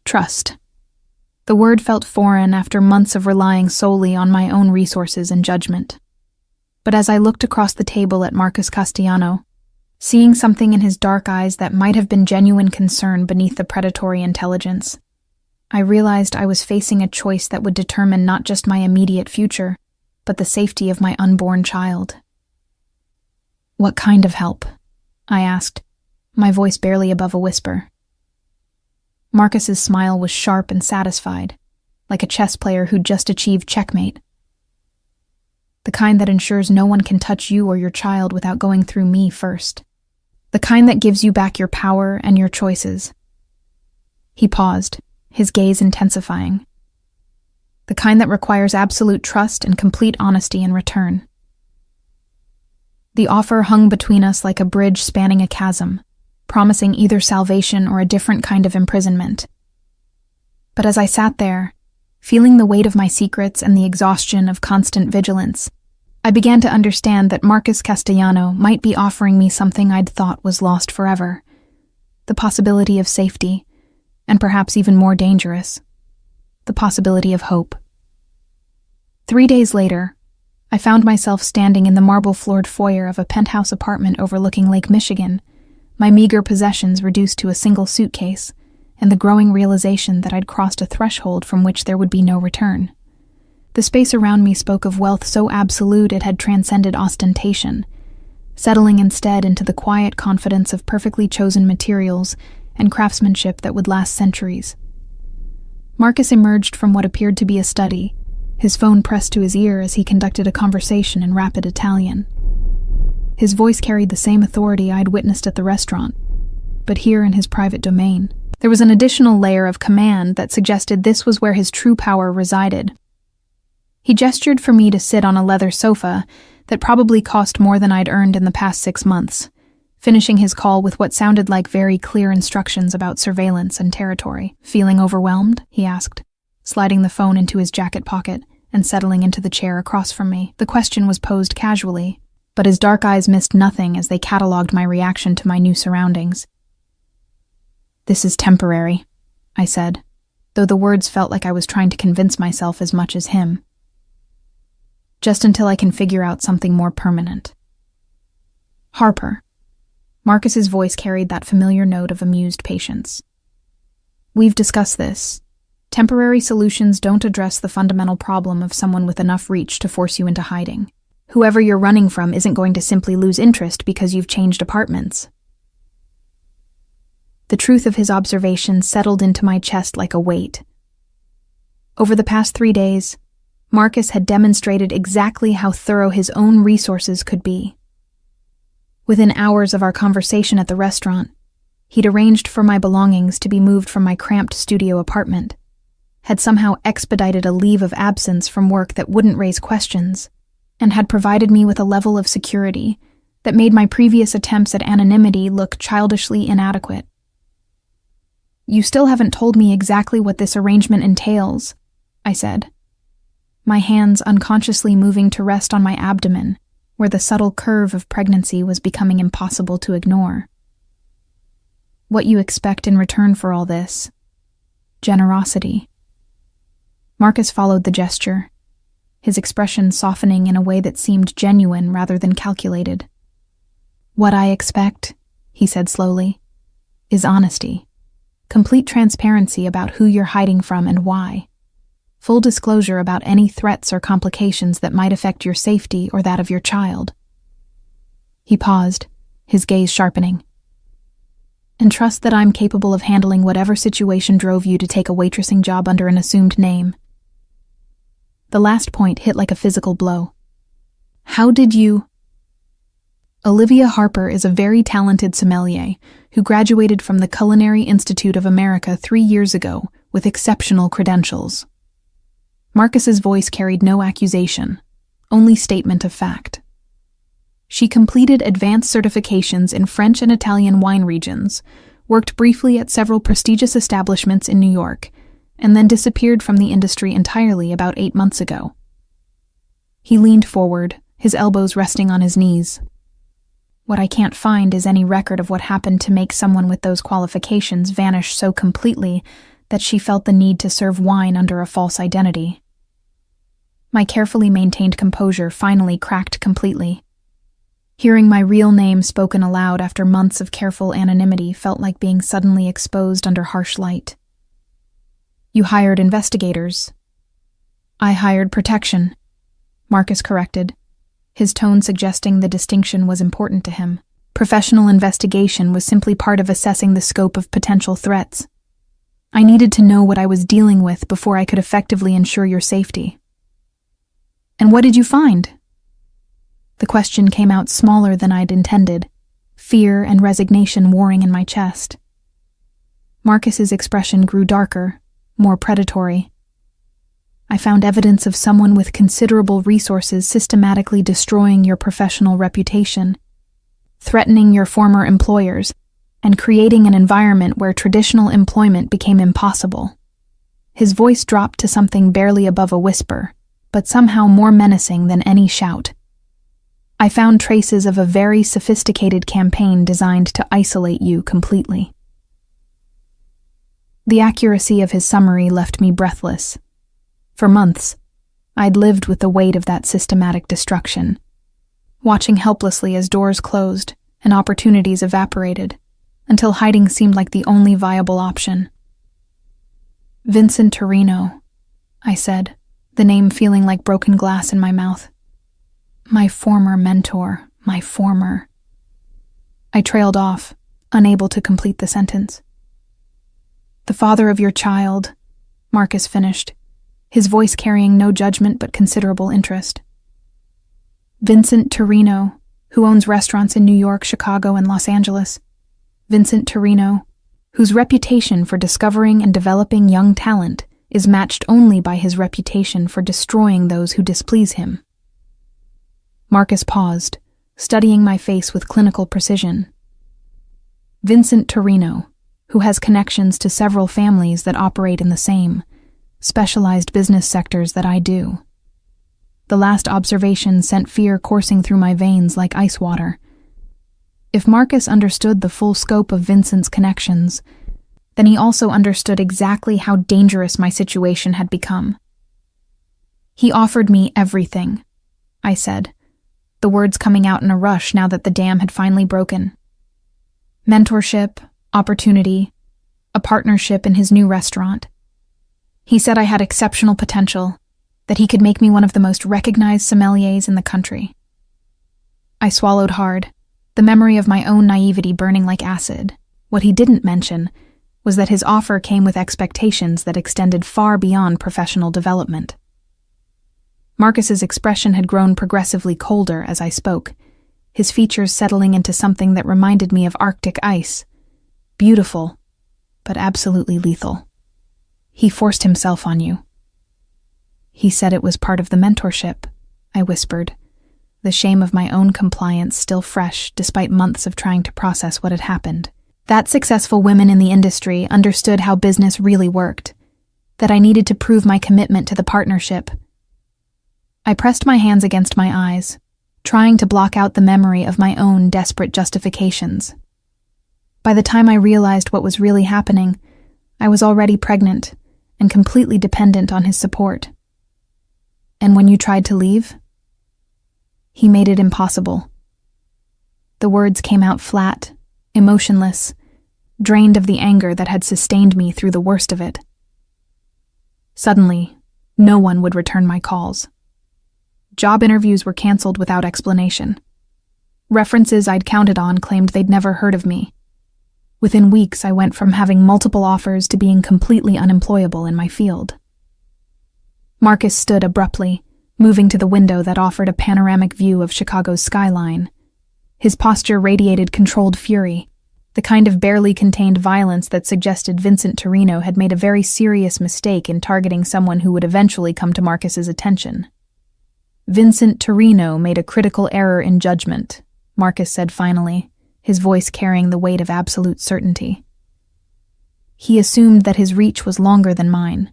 Trust. The word felt foreign after months of relying solely on my own resources and judgment. But as I looked across the table at Marcus Castellano, seeing something in his dark eyes that might have been genuine concern beneath the predatory intelligence, I realized I was facing a choice that would determine not just my immediate future, but the safety of my unborn child. "What kind of help?" I asked, my voice barely above a whisper. Marcus's smile was sharp and satisfied, like a chess player who'd just achieved checkmate. "The kind that ensures no one can touch you or your child without going through me first. The kind that gives you back your power and your choices." He paused, his gaze intensifying. The kind that requires absolute trust and complete honesty in return. The offer hung between us like a bridge spanning a chasm, promising either salvation or a different kind of imprisonment. But as I sat there, feeling the weight of my secrets and the exhaustion of constant vigilance, I began to understand that Marcus Castellano might be offering me something I'd thought was lost forever. The possibility of safety, and perhaps even more dangerous, the possibility of hope. 3 days later, I found myself standing in the marble-floored foyer of a penthouse apartment overlooking Lake Michigan, my meager possessions reduced to a single suitcase, and the growing realization that I'd crossed a threshold from which there would be no return. The space around me spoke of wealth so absolute it had transcended ostentation, settling instead into the quiet confidence of perfectly chosen materials and craftsmanship that would last centuries. Marcus emerged from what appeared to be a study, his phone pressed to his ear as he conducted a conversation in rapid Italian. His voice carried the same authority I'd witnessed at the restaurant, but here in his private domain, there was an additional layer of command that suggested this was where his true power resided. He gestured for me to sit on a leather sofa that probably cost more than I'd earned in the past 6 months, finishing his call with what sounded like very clear instructions about surveillance and territory. "Feeling overwhelmed?" he asked, sliding the phone into his jacket pocket and settling into the chair across from me. The question was posed casually, but his dark eyes missed nothing as they catalogued my reaction to my new surroundings. "This is temporary," I said, though the words felt like I was trying to convince myself as much as him. "Just until I can figure out something more permanent." "Harper." Marcus's voice carried that familiar note of amused patience. "We've discussed this. Temporary solutions don't address the fundamental problem of someone with enough reach to force you into hiding. Whoever you're running from isn't going to simply lose interest because you've changed apartments." The truth of his observation settled into my chest like a weight. Over the past 3 days, Marcus had demonstrated exactly how thorough his own resources could be. Within hours of our conversation at the restaurant, he'd arranged for my belongings to be moved from my cramped studio apartment, had somehow expedited a leave of absence from work that wouldn't raise questions, and had provided me with a level of security that made my previous attempts at anonymity look childishly inadequate. "You still haven't told me exactly what this arrangement entails," I said, my hands unconsciously moving to rest on my abdomen, where the subtle curve of pregnancy was becoming impossible to ignore. "What you expect in return for all this. Generosity." Marcus followed the gesture, his expression softening in a way that seemed genuine rather than calculated. "What I expect," he said slowly, "is honesty. Complete transparency about who you're hiding from and why. Full disclosure about any threats or complications that might affect your safety or that of your child." He paused, his gaze sharpening. "And trust that I'm capable of handling whatever situation drove you to take a waitressing job under an assumed name." The last point hit like a physical blow. "How did you—" Olivia Harper is a very talented sommelier who graduated from the Culinary Institute of America 3 years ago with exceptional credentials. Marcus's voice carried no accusation, only statement of fact. She completed advanced certifications in French and Italian wine regions, worked briefly at several prestigious establishments in New York, and then disappeared from the industry entirely about 8 months ago. He leaned forward, his elbows resting on his knees. "What I can't find is any record of what happened to make someone with those qualifications vanish so completely that she felt the need to serve wine under a false identity." My carefully maintained composure finally cracked completely. Hearing my real name spoken aloud after months of careful anonymity felt like being suddenly exposed under harsh light. "You hired investigators." "I hired protection," Marcus corrected, his tone suggesting the distinction was important to him. "Professional investigation was simply part of assessing the scope of potential threats. I needed to know what I was dealing with before I could effectively ensure your safety." "And what did you find?" The question came out smaller than I'd intended, fear and resignation warring in my chest. Marcus's expression grew darker, more predatory. I found evidence of someone with considerable resources systematically destroying your professional reputation, threatening your former employers, and creating an environment where traditional employment became impossible. His voice dropped to something barely above a whisper, but somehow more menacing than any shout. I found traces of a very sophisticated campaign designed to isolate you completely. The accuracy of his summary left me breathless. For months, I'd lived with the weight of that systematic destruction, watching helplessly as doors closed and opportunities evaporated, until hiding seemed like the only viable option. Vincent Torino, I said, the name feeling like broken glass in my mouth. My former mentor, my former. I trailed off, unable to complete the sentence. The father of your child, Marcus finished, his voice carrying no judgment but considerable interest. Vincent Torino, who owns restaurants in New York, Chicago, and Los Angeles. Vincent Torino, whose reputation for discovering and developing young talent is matched only by his reputation for destroying those who displease him. Marcus paused, studying my face with clinical precision. Vincent Torino, who has connections to several families that operate in the same, specialized business sectors that I do. The last observation sent fear coursing through my veins like ice water. If Marcus understood the full scope of Vincent's connections, then he also understood exactly how dangerous my situation had become. He offered me everything, I said, the words coming out in a rush now that the dam had finally broken. Mentorship, opportunity, a partnership in his new restaurant. He said I had exceptional potential, that he could make me one of the most recognized sommeliers in the country. I swallowed hard, the memory of my own naivety burning like acid. What he didn't mention was that his offer came with expectations that extended far beyond professional development. Marcus's expression had grown progressively colder as I spoke, his features settling into something that reminded me of Arctic ice. Beautiful, but absolutely lethal. He forced himself on you. He said it was part of the mentorship, I whispered, the shame of my own compliance still fresh despite months of trying to process what had happened. That successful women in the industry understood how business really worked, that I needed to prove my commitment to the partnership. I pressed my hands against my eyes, trying to block out the memory of my own desperate justifications. By the time I realized what was really happening, I was already pregnant and completely dependent on his support. And when you tried to leave, he made it impossible. The words came out flat, emotionless, drained of the anger that had sustained me through the worst of it. Suddenly, no one would return my calls. Job interviews were canceled without explanation. References I'd counted on claimed they'd never heard of me. Within weeks, I went from having multiple offers to being completely unemployable in my field. Marcus stood abruptly, moving to the window that offered a panoramic view of Chicago's skyline. His posture radiated controlled fury, the kind of barely contained violence that suggested Vincent Torino had made a very serious mistake in targeting someone who would eventually come to Marcus's attention. Vincent Torino made a critical error in judgment, Marcus said finally, his voice carrying the weight of absolute certainty. He assumed that his reach was longer than mine,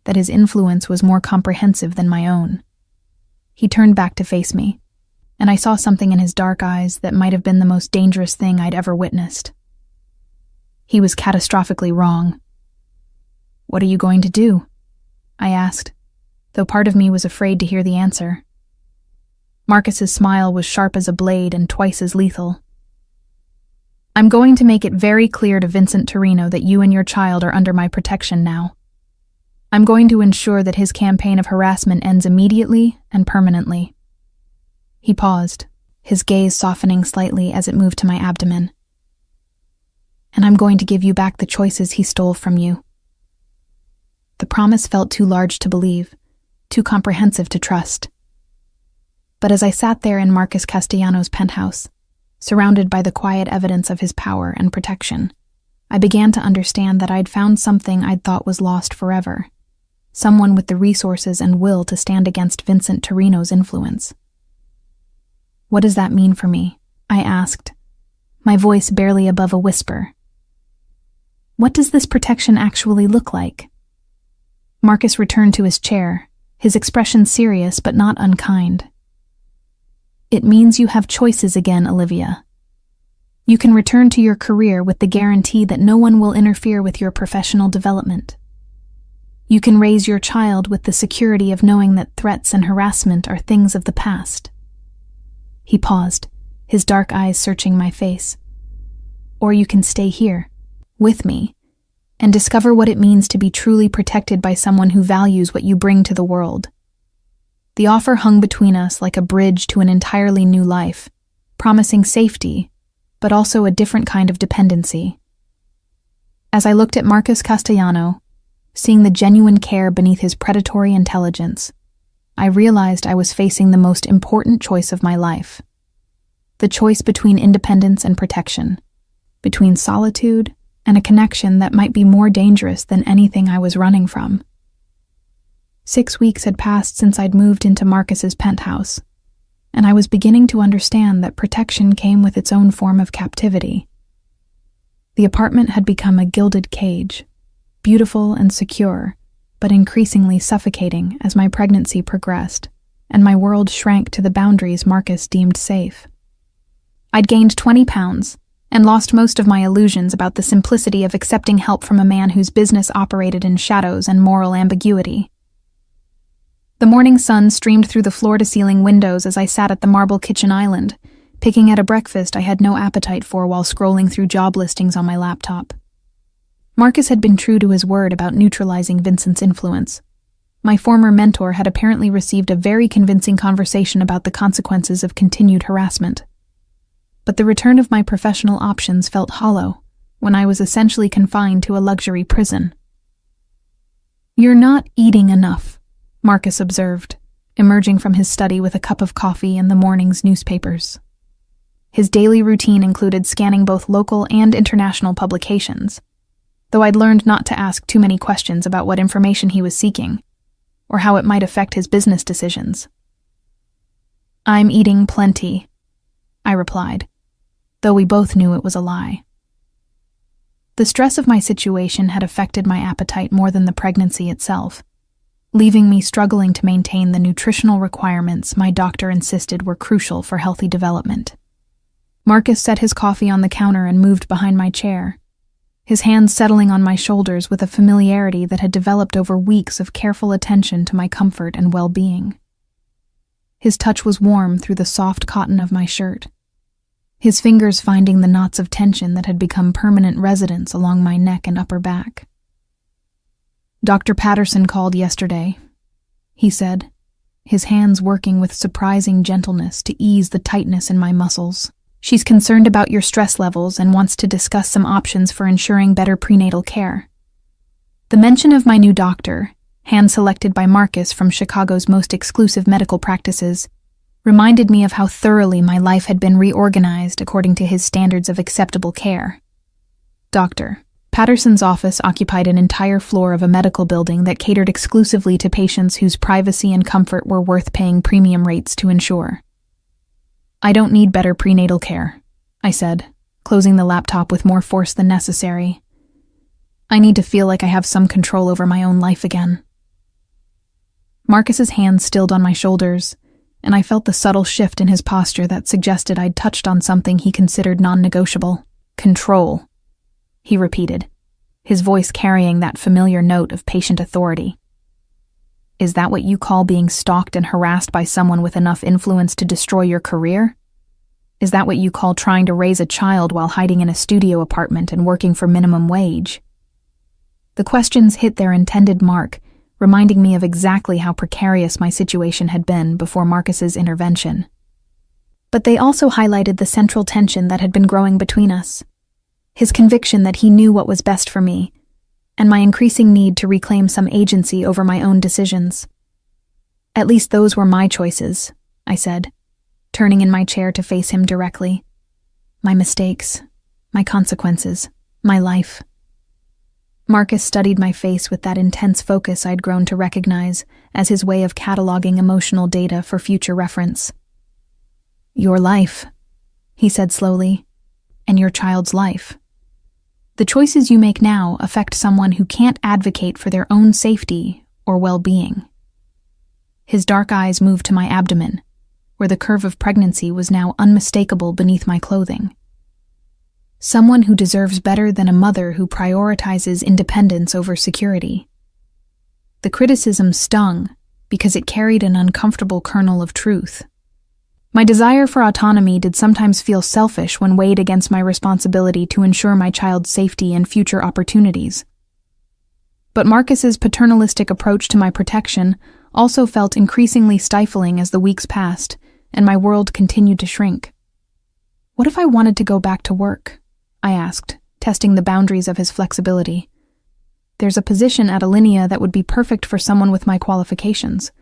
that his influence was more comprehensive than my own. He turned back to face me, and I saw something in his dark eyes that might have been the most dangerous thing I'd ever witnessed. He was catastrophically wrong. "What are you going to do?" I asked, though part of me was afraid to hear the answer. Marcus's smile was sharp as a blade and twice as lethal. "I'm going to make it very clear to Vincent Torino that you and your child are under my protection now. I'm going to ensure that his campaign of harassment ends immediately and permanently." He paused, his gaze softening slightly as it moved to my abdomen. "And I'm going to give you back the choices he stole from you." The promise felt too large to believe, too comprehensive to trust. But as I sat there in Marcus Castellano's penthouse, surrounded by the quiet evidence of his power and protection, I began to understand that I'd found something I'd thought was lost forever. Someone with the resources and will to stand against Vincent Torino's influence. "What does that mean for me?" I asked, my voice barely above a whisper. "What does this protection actually look like?" Marcus returned to his chair, his expression serious but not unkind. "It means you have choices again, Olivia. You can return to your career with the guarantee that no one will interfere with your professional development. You can raise your child with the security of knowing that threats and harassment are things of the past." He paused, his dark eyes searching my face. "Or you can stay here, with me, and discover what it means to be truly protected by someone who values what you bring to the world." The offer hung between us like a bridge to an entirely new life, promising safety, but also a different kind of dependency. As I looked at Marcus Castellano, seeing the genuine care beneath his predatory intelligence, I realized I was facing the most important choice of my life. The choice between independence and protection, between solitude and a connection that might be more dangerous than anything I was running from. 6 weeks had passed since I'd moved into Marcus's penthouse, and I was beginning to understand that protection came with its own form of captivity. The apartment had become a gilded cage, beautiful and secure, but increasingly suffocating as my pregnancy progressed, and my world shrank to the boundaries Marcus deemed safe. I'd gained 20 pounds, and lost most of my illusions about the simplicity of accepting help from a man whose business operated in shadows and moral ambiguity. The morning sun streamed through the floor-to-ceiling windows as I sat at the marble kitchen island, picking at a breakfast I had no appetite for while scrolling through job listings on my laptop. Marcus had been true to his word about neutralizing Vincent's influence. My former mentor had apparently received a very convincing conversation about the consequences of continued harassment. But the return of my professional options felt hollow when I was essentially confined to a luxury prison. "You're not eating enough," Marcus observed, emerging from his study with a cup of coffee and the morning's newspapers. His daily routine included scanning both local and international publications, though I'd learned not to ask too many questions about what information he was seeking, or how it might affect his business decisions. "I'm eating plenty," I replied, though we both knew it was a lie. The stress of my situation had affected my appetite more than the pregnancy itself, leaving me struggling to maintain the nutritional requirements my doctor insisted were crucial for healthy development. Marcus set his coffee on the counter and moved behind my chair, his hands settling on my shoulders with a familiarity that had developed over weeks of careful attention to my comfort and well-being. His touch was warm through the soft cotton of my shirt, his fingers finding the knots of tension that had become permanent residents along my neck and upper back. "Dr. Patterson called yesterday," he said, his hands working with surprising gentleness to ease the tightness in my muscles. "She's concerned about your stress levels and wants to discuss some options for ensuring better prenatal care." The mention of my new doctor, hand-selected by Marcus from Chicago's most exclusive medical practices, reminded me of how thoroughly my life had been reorganized according to his standards of acceptable care. Dr. Patterson's office occupied an entire floor of a medical building that catered exclusively to patients whose privacy and comfort were worth paying premium rates to ensure. "I don't need better prenatal care," I said, closing the laptop with more force than necessary. "I need to feel like I have some control over my own life again." Marcus's hands stilled on my shoulders, and I felt the subtle shift in his posture that suggested I'd touched on something he considered non-negotiable. "Control," he repeated, his voice carrying that familiar note of patient authority. "Is that what you call being stalked and harassed by someone with enough influence to destroy your career? Is that what you call trying to raise a child while hiding in a studio apartment and working for minimum wage?" The questions hit their intended mark, reminding me of exactly how precarious my situation had been before Marcus's intervention. But they also highlighted the central tension that had been growing between us, his conviction that he knew what was best for me, and my increasing need to reclaim some agency over my own decisions. "At least those were my choices," I said, turning in my chair to face him directly. "My mistakes, my consequences, My life. Marcus studied my face with that intense focus I'd grown to recognize as his way of cataloging emotional data for future reference. Your life, he said slowly, and your child's life. The choices you make now affect someone who can't advocate for their own safety or well-being. His dark eyes moved to my abdomen, where the curve of pregnancy was now unmistakable beneath my clothing. Someone who deserves better than a mother who prioritizes independence over security. The criticism stung because it carried an uncomfortable kernel of truth. My desire for autonomy did sometimes feel selfish when weighed against my responsibility to ensure my child's safety and future opportunities. But Marcus's paternalistic approach to my protection also felt increasingly stifling as the weeks passed and my world continued to shrink. What if I wanted to go back to work? I asked, testing the boundaries of his flexibility. There's a position at Alinea that would be perfect for someone with my qualifications.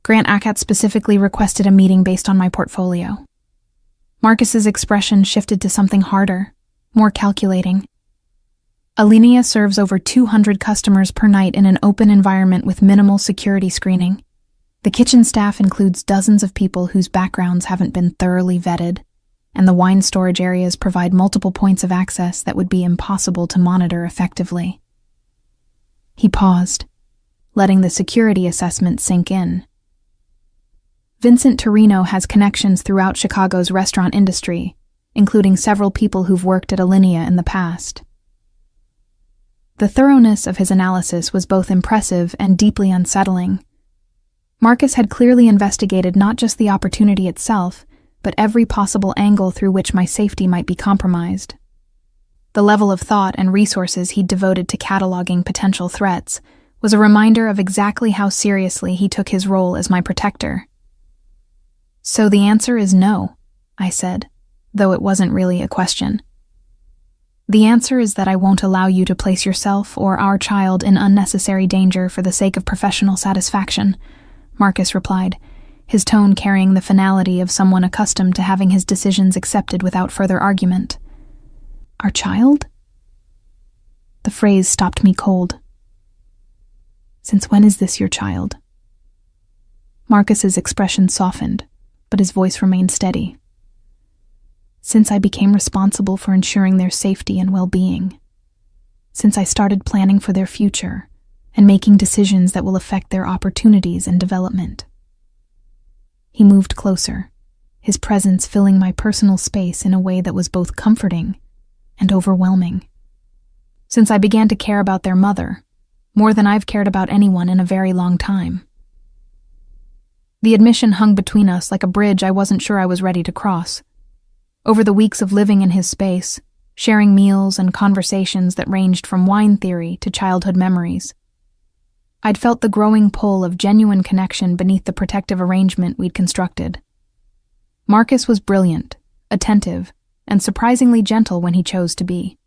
Grant Akat specifically requested a meeting based on my portfolio. Marcus's expression shifted to something harder, more calculating. Alinea serves over 200 customers per night in an open environment with minimal security screening. The kitchen staff includes dozens of people whose backgrounds haven't been thoroughly vetted, and the wine storage areas provide multiple points of access that would be impossible to monitor effectively. He paused, letting the security assessment sink in. Vincent Torino has connections throughout Chicago's restaurant industry, including several people who've worked at Alinea in the past. The thoroughness of his analysis was both impressive and deeply unsettling. Marcus had clearly investigated not just the opportunity itself, but every possible angle through which my safety might be compromised. The level of thought and resources he'd devoted to cataloging potential threats was a reminder of exactly how seriously he took his role as my protector. So the answer is no, I said, though it wasn't really a question. The answer is that I won't allow you to place yourself or our child in unnecessary danger for the sake of professional satisfaction, Marcus replied, his tone carrying the finality of someone accustomed to having his decisions accepted without further argument. Our child? The phrase stopped me cold. Since when is this your child? Marcus's expression softened, but his voice remained steady. Since I became responsible for ensuring their safety and well-being. Since I started planning for their future and making decisions that will affect their opportunities and development. He moved closer, his presence filling my personal space in a way that was both comforting and overwhelming. Since I began to care about their mother, more than I've cared about anyone in a very long time. The admission hung between us like a bridge I wasn't sure I was ready to cross. Over the weeks of living in his space, sharing meals and conversations that ranged from wine theory to childhood memories, I'd felt the growing pull of genuine connection beneath the protective arrangement we'd constructed. Marcus was brilliant, attentive, and surprisingly gentle when he chose to be.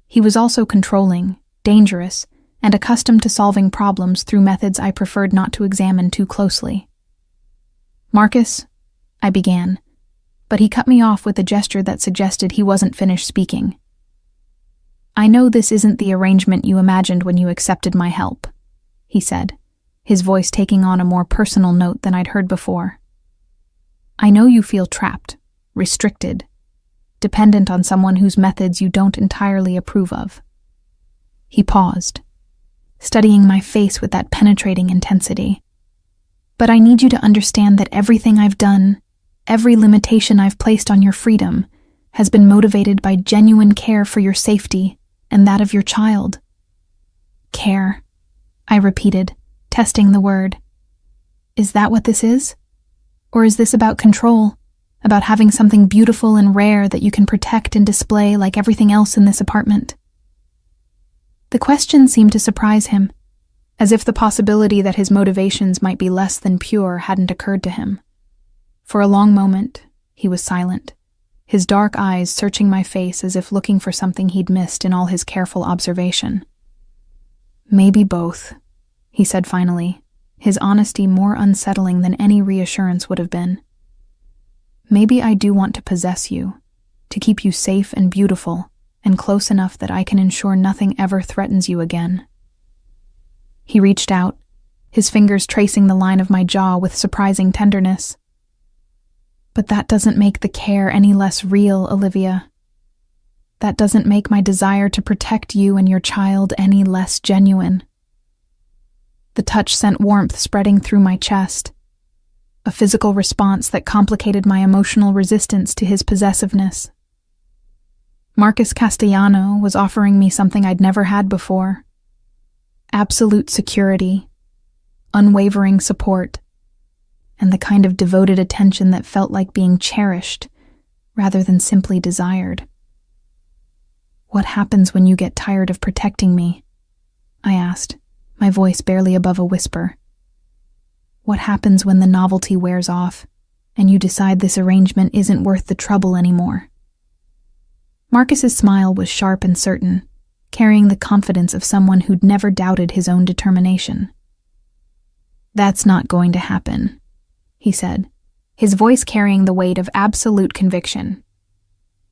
He was also controlling, dangerous, and accustomed to solving problems through methods I preferred not to examine too closely. Marcus, I began, but he cut me off with a gesture that suggested he wasn't finished speaking. I know this isn't the arrangement you imagined when you accepted my help, he said, his voice taking on a more personal note than I'd heard before. I know you feel trapped, restricted, dependent on someone whose methods you don't entirely approve of. He paused, studying my face with that penetrating intensity. But I need you to understand that everything I've done, every limitation I've placed on your freedom, has been motivated by genuine care for your safety and that of your child. Care, I repeated, testing the word. Is that what this is? Or is this about control, about having something beautiful and rare that you can protect and display like everything else in this apartment? The question seemed to surprise him, as if the possibility that his motivations might be less than pure hadn't occurred to him. For a long moment, he was silent, his dark eyes searching my face as if looking for something he'd missed in all his careful observation. Maybe both, he said finally, his honesty more unsettling than any reassurance would have been. Maybe I do want to possess you, to keep you safe and beautiful, and close enough that I can ensure nothing ever threatens you again." He reached out, his fingers tracing the line of my jaw with surprising tenderness. "But that doesn't make the care any less real, Olivia. That doesn't make my desire to protect you and your child any less genuine." The touch sent warmth spreading through my chest, a physical response that complicated my emotional resistance to his possessiveness. Marcus Castellano was offering me something I'd never had before: absolute security, unwavering support, and the kind of devoted attention that felt like being cherished rather than simply desired. "What happens when you get tired of protecting me?" I asked, my voice barely above a whisper. "What happens when the novelty wears off and you decide this arrangement isn't worth the trouble anymore?" Marcus's smile was sharp and certain, carrying the confidence of someone who'd never doubted his own determination. "That's not going to happen," he said, his voice carrying the weight of absolute conviction.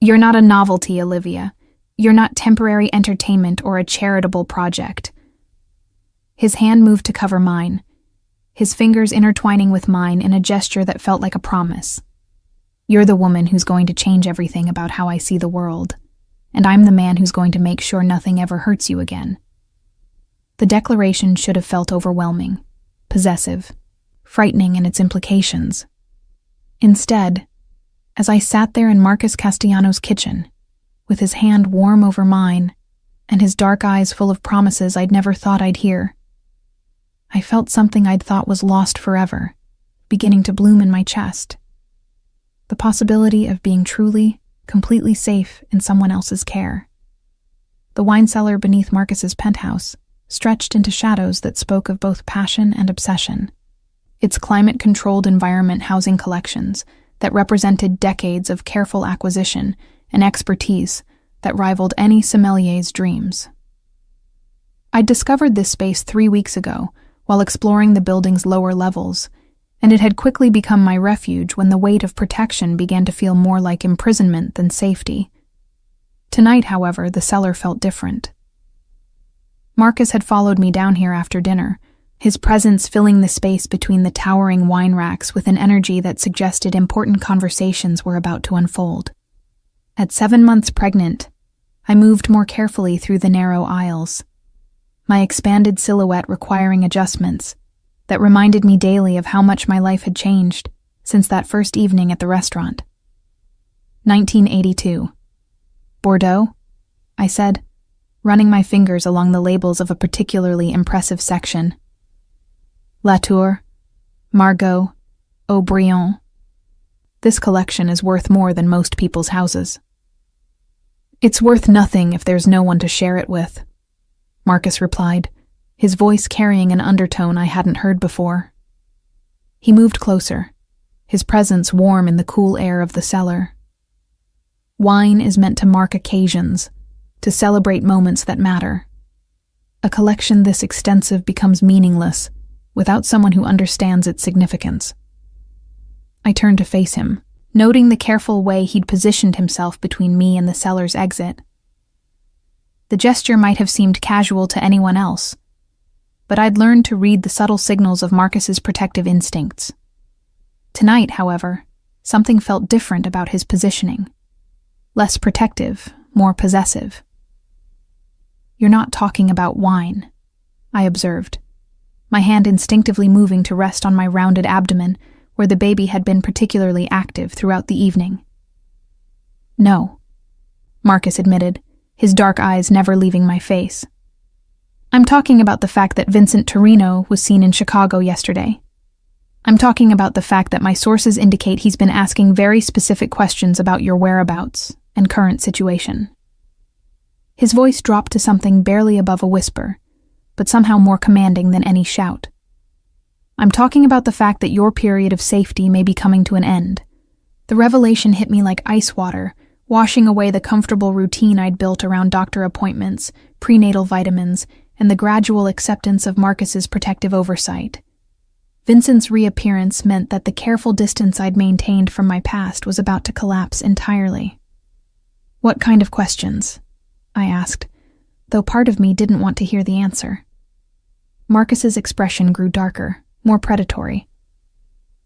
"You're not a novelty, Olivia. You're not temporary entertainment or a charitable project." His hand moved to cover mine, his fingers intertwining with mine in a gesture that felt like a promise. "You're the woman who's going to change everything about how I see the world, and I'm the man who's going to make sure nothing ever hurts you again." The declaration should have felt overwhelming, possessive, frightening in its implications. Instead, as I sat there in Marcus Castellano's kitchen, with his hand warm over mine and his dark eyes full of promises I'd never thought I'd hear, I felt something I'd thought was lost forever, beginning to bloom in my chest. The possibility of being truly, completely safe in someone else's care. The wine cellar beneath Marcus's penthouse stretched into shadows that spoke of both passion and obsession, its climate-controlled environment housing collections that represented decades of careful acquisition and expertise that rivaled any sommelier's dreams. I'd discovered this space 3 weeks ago while exploring the building's lower levels, and it had quickly become my refuge when the weight of protection began to feel more like imprisonment than safety. Tonight, however, the cellar felt different. Marcus had followed me down here after dinner, his presence filling the space between the towering wine racks with an energy that suggested important conversations were about to unfold. At 7 months pregnant, I moved more carefully through the narrow aisles, my expanded silhouette requiring adjustments that reminded me daily of how much my life had changed since that first evening at the restaurant. 1982. "Bordeaux?" I said, running my fingers along the labels of a particularly impressive section. "Latour, Margaux, Aubryon. This collection is worth more than most people's houses." "It's worth nothing if there's no one to share it with," Marcus replied, his voice carrying an undertone I hadn't heard before. He moved closer, his presence warm in the cool air of the cellar. Wine is meant to mark occasions, to celebrate moments that matter. A collection this extensive becomes meaningless without someone who understands its significance. I turned to face him, noting the careful way he'd positioned himself between me and the cellar's exit. The gesture might have seemed casual to anyone else, but I'd learned to read the subtle signals of Marcus's protective instincts. Tonight, however, something felt different about his positioning. Less protective, more possessive. "You're not talking about wine," I observed, my hand instinctively moving to rest on my rounded abdomen where the baby had been particularly active throughout the evening. "No," Marcus admitted, his dark eyes never leaving my face. "I'm talking about the fact that Vincent Torino was seen in Chicago yesterday. I'm talking about the fact that my sources indicate he's been asking very specific questions about your whereabouts and current situation." His voice dropped to something barely above a whisper, but somehow more commanding than any shout. "I'm talking about the fact that your period of safety may be coming to an end." The revelation hit me like ice water, washing away the comfortable routine I'd built around doctor appointments, prenatal vitamins, and the gradual acceptance of Marcus's protective oversight. Vincent's reappearance meant that the careful distance I'd maintained from my past was about to collapse entirely. "What kind of questions?" I asked, though part of me didn't want to hear the answer. Marcus's expression grew darker, more predatory.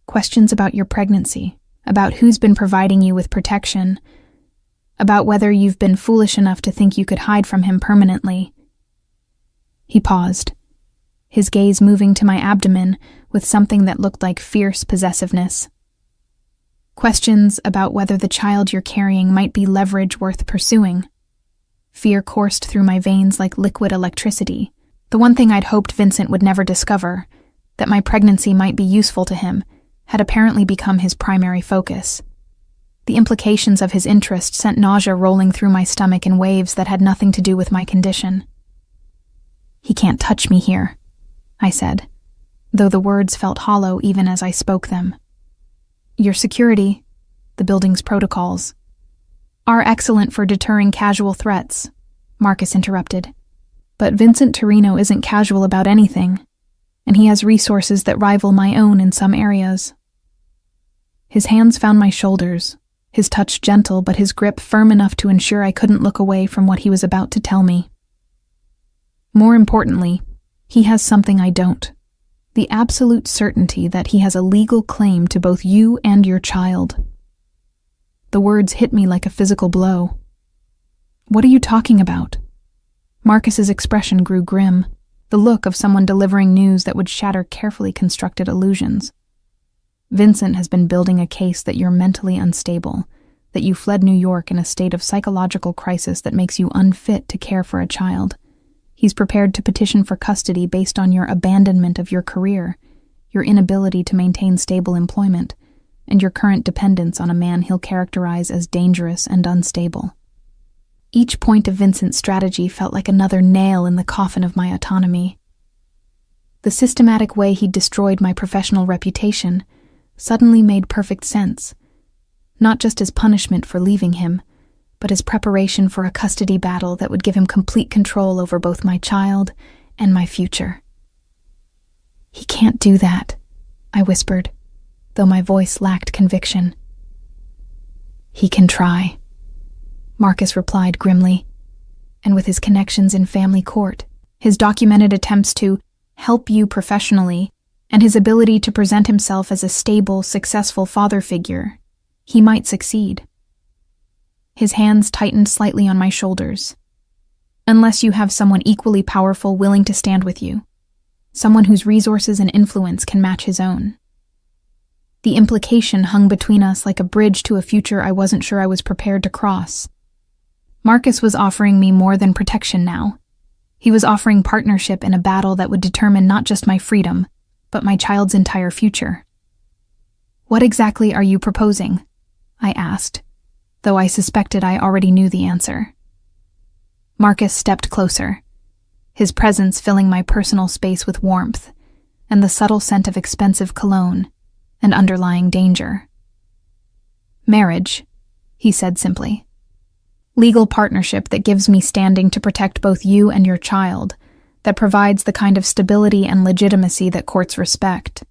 Questions about your pregnancy, about who's been providing you with protection, about whether you've been foolish enough to think you could hide from him permanently. He paused, his gaze moving to my abdomen with something that looked like fierce possessiveness. Questions about whether the child you're carrying might be leverage worth pursuing. Fear coursed through my veins like liquid electricity. The one thing I'd hoped Vincent would never discover, that my pregnancy might be useful to him, had apparently become his primary focus. The implications of his interest sent nausea rolling through my stomach in waves that had nothing to do with my condition. "He can't touch me here," I said, though the words felt hollow even as I spoke them. "Your security, the building's protocols, are excellent for deterring casual threats," Marcus interrupted. "But Vincent Torino isn't casual about anything, and he has resources that rival my own in some areas." His hands found my shoulders, his touch gentle but his grip firm enough to ensure I couldn't look away from what he was about to tell me. "More importantly, he has something I don't. The absolute certainty that he has a legal claim to both you and your child." The words hit me like a physical blow. "What are you talking about?" Marcus's expression grew grim, the look of someone delivering news that would shatter carefully constructed illusions. "Vincent has been building a case that you're mentally unstable, that you fled New York in a state of psychological crisis that makes you unfit to care for a child. He's prepared to petition for custody based on your abandonment of your career, your inability to maintain stable employment, and your current dependence on a man he'll characterize as dangerous and unstable." Each point of Vincent's strategy felt like another nail in the coffin of my autonomy. The systematic way he'd destroyed my professional reputation suddenly made perfect sense, not just as punishment for leaving him, but as preparation for a custody battle that would give him complete control over both my child and my future. "He can't do that," I whispered, though my voice lacked conviction. "He can try," Marcus replied grimly, and with his connections in family court, his documented attempts to help you professionally, and his ability to present himself as a stable, successful father figure, he might succeed. His hands tightened slightly on my shoulders. "Unless you have someone equally powerful willing to stand with you, someone whose resources and influence can match his own." The implication hung between us like a bridge to a future I wasn't sure I was prepared to cross. Marcus was offering me more than protection now. He was offering partnership in a battle that would determine not just my freedom, but my child's entire future. "What exactly are you proposing?" I asked, though I suspected I already knew the answer. Marcus stepped closer, his presence filling my personal space with warmth and the subtle scent of expensive cologne and underlying danger. "Marriage," he said simply. "Legal partnership that gives me standing to protect both you and your child, that provides the kind of stability and legitimacy that courts respect."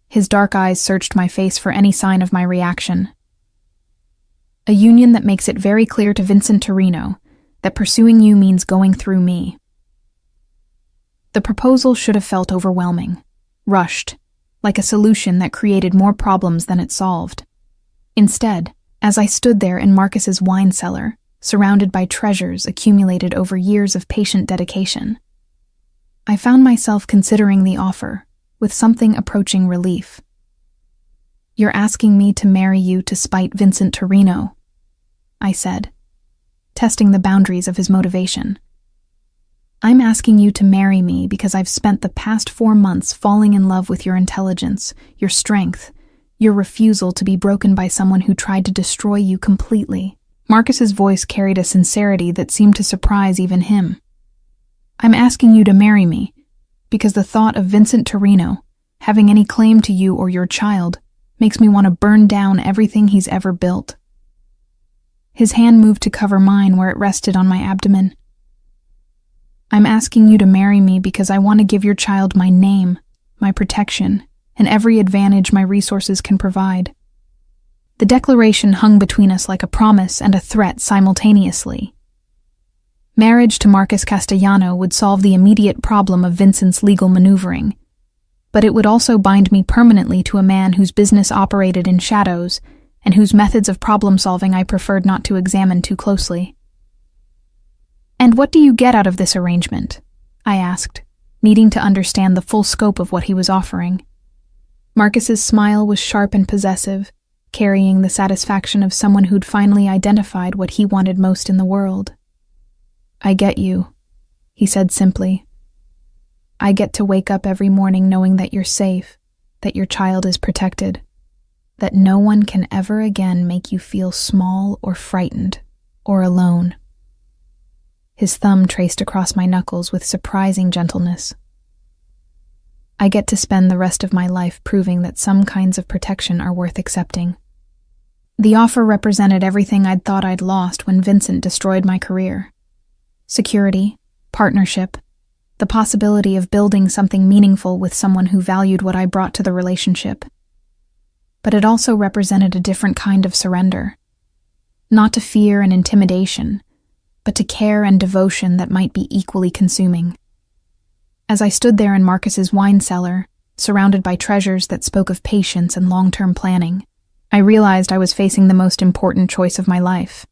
His dark eyes searched my face for any sign of my reaction. "A union that makes it very clear to Vincent Torino that pursuing you means going through me." The proposal should have felt overwhelming, rushed, like a solution that created more problems than it solved. Instead, as I stood there in Marcus's wine cellar, surrounded by treasures accumulated over years of patient dedication, I found myself considering the offer with something approaching relief. "You're asking me to marry you to spite Vincent Torino," I said, testing the boundaries of his motivation. "I'm asking you to marry me because I've spent the past 4 months falling in love with your intelligence, your strength, your refusal to be broken by someone who tried to destroy you completely." Marcus's voice carried a sincerity that seemed to surprise even him. "I'm asking you to marry me because the thought of Vincent Torino having any claim to you or your child makes me want to burn down everything he's ever built." His hand moved to cover mine where it rested on my abdomen. "I'm asking you to marry me because I want to give your child my name, my protection, and every advantage my resources can provide." The declaration hung between us like a promise and a threat simultaneously. Marriage to Marcus Castellano would solve the immediate problem of Vincent's legal maneuvering, but it would also bind me permanently to a man whose business operated in shadows and whose methods of problem-solving I preferred not to examine too closely. "And what do you get out of this arrangement?" I asked, needing to understand the full scope of what he was offering. Marcus's smile was sharp and possessive, carrying the satisfaction of someone who'd finally identified what he wanted most in the world. "I get you," he said simply. "I get to wake up every morning knowing that you're safe, that your child is protected, that no one can ever again make you feel small or frightened or alone." His thumb traced across my knuckles with surprising gentleness. "I get to spend the rest of my life proving that some kinds of protection are worth accepting." The offer represented everything I'd thought I'd lost when Vincent destroyed my career. Security, partnership, the possibility of building something meaningful with someone who valued what I brought to the relationship. But it also represented a different kind of surrender. Not to fear and intimidation, but to care and devotion that might be equally consuming. As I stood there in Marcus's wine cellar, surrounded by treasures that spoke of patience and long-term planning, I realized I was facing the most important choice of my life.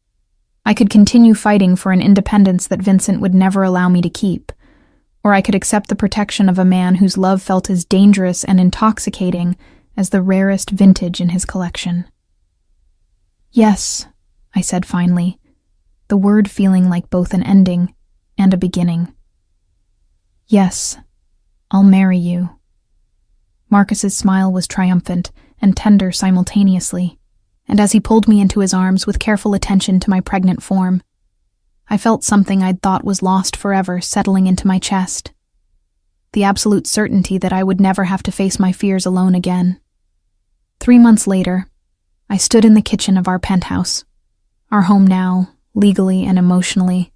I could continue fighting for an independence that Vincent would never allow me to keep, or I could accept the protection of a man whose love felt as dangerous and intoxicating as the rarest vintage in his collection. "Yes," I said finally, the word feeling like both an ending and a beginning. "Yes, I'll marry you." Marcus's smile was triumphant and tender simultaneously, and as he pulled me into his arms with careful attention to my pregnant form, I felt something I'd thought was lost forever settling into my chest. The absolute certainty that I would never have to face my fears alone again. 3 months later, I stood in the kitchen of our penthouse, our home now, legally and emotionally,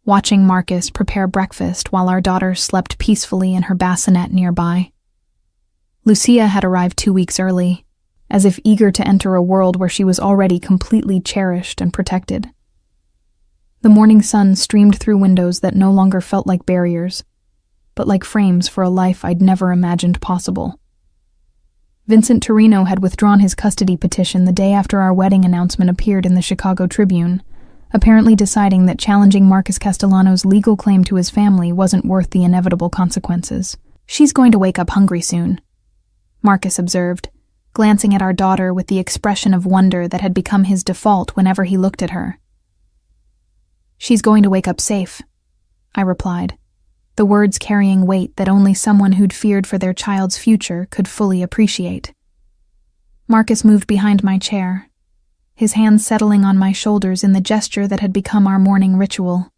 watching Marcus prepare breakfast while our daughter slept peacefully in her bassinet nearby. Lucia had arrived 2 weeks early, as if eager to enter a world where she was already completely cherished and protected. The morning sun streamed through windows that no longer felt like barriers, but like frames for a life I'd never imagined possible. Vincent Torino had withdrawn his custody petition the day after our wedding announcement appeared in the Chicago Tribune, apparently deciding that challenging Marcus Castellano's legal claim to his family wasn't worth the inevitable consequences. "She's going to wake up hungry soon," Marcus observed, glancing at our daughter with the expression of wonder that had become his default whenever he looked at her. "She's going to wake up safe," I replied, the words carrying weight that only someone who'd feared for their child's future could fully appreciate. Marcus moved behind my chair, his hands settling on my shoulders in the gesture that had become our morning ritual.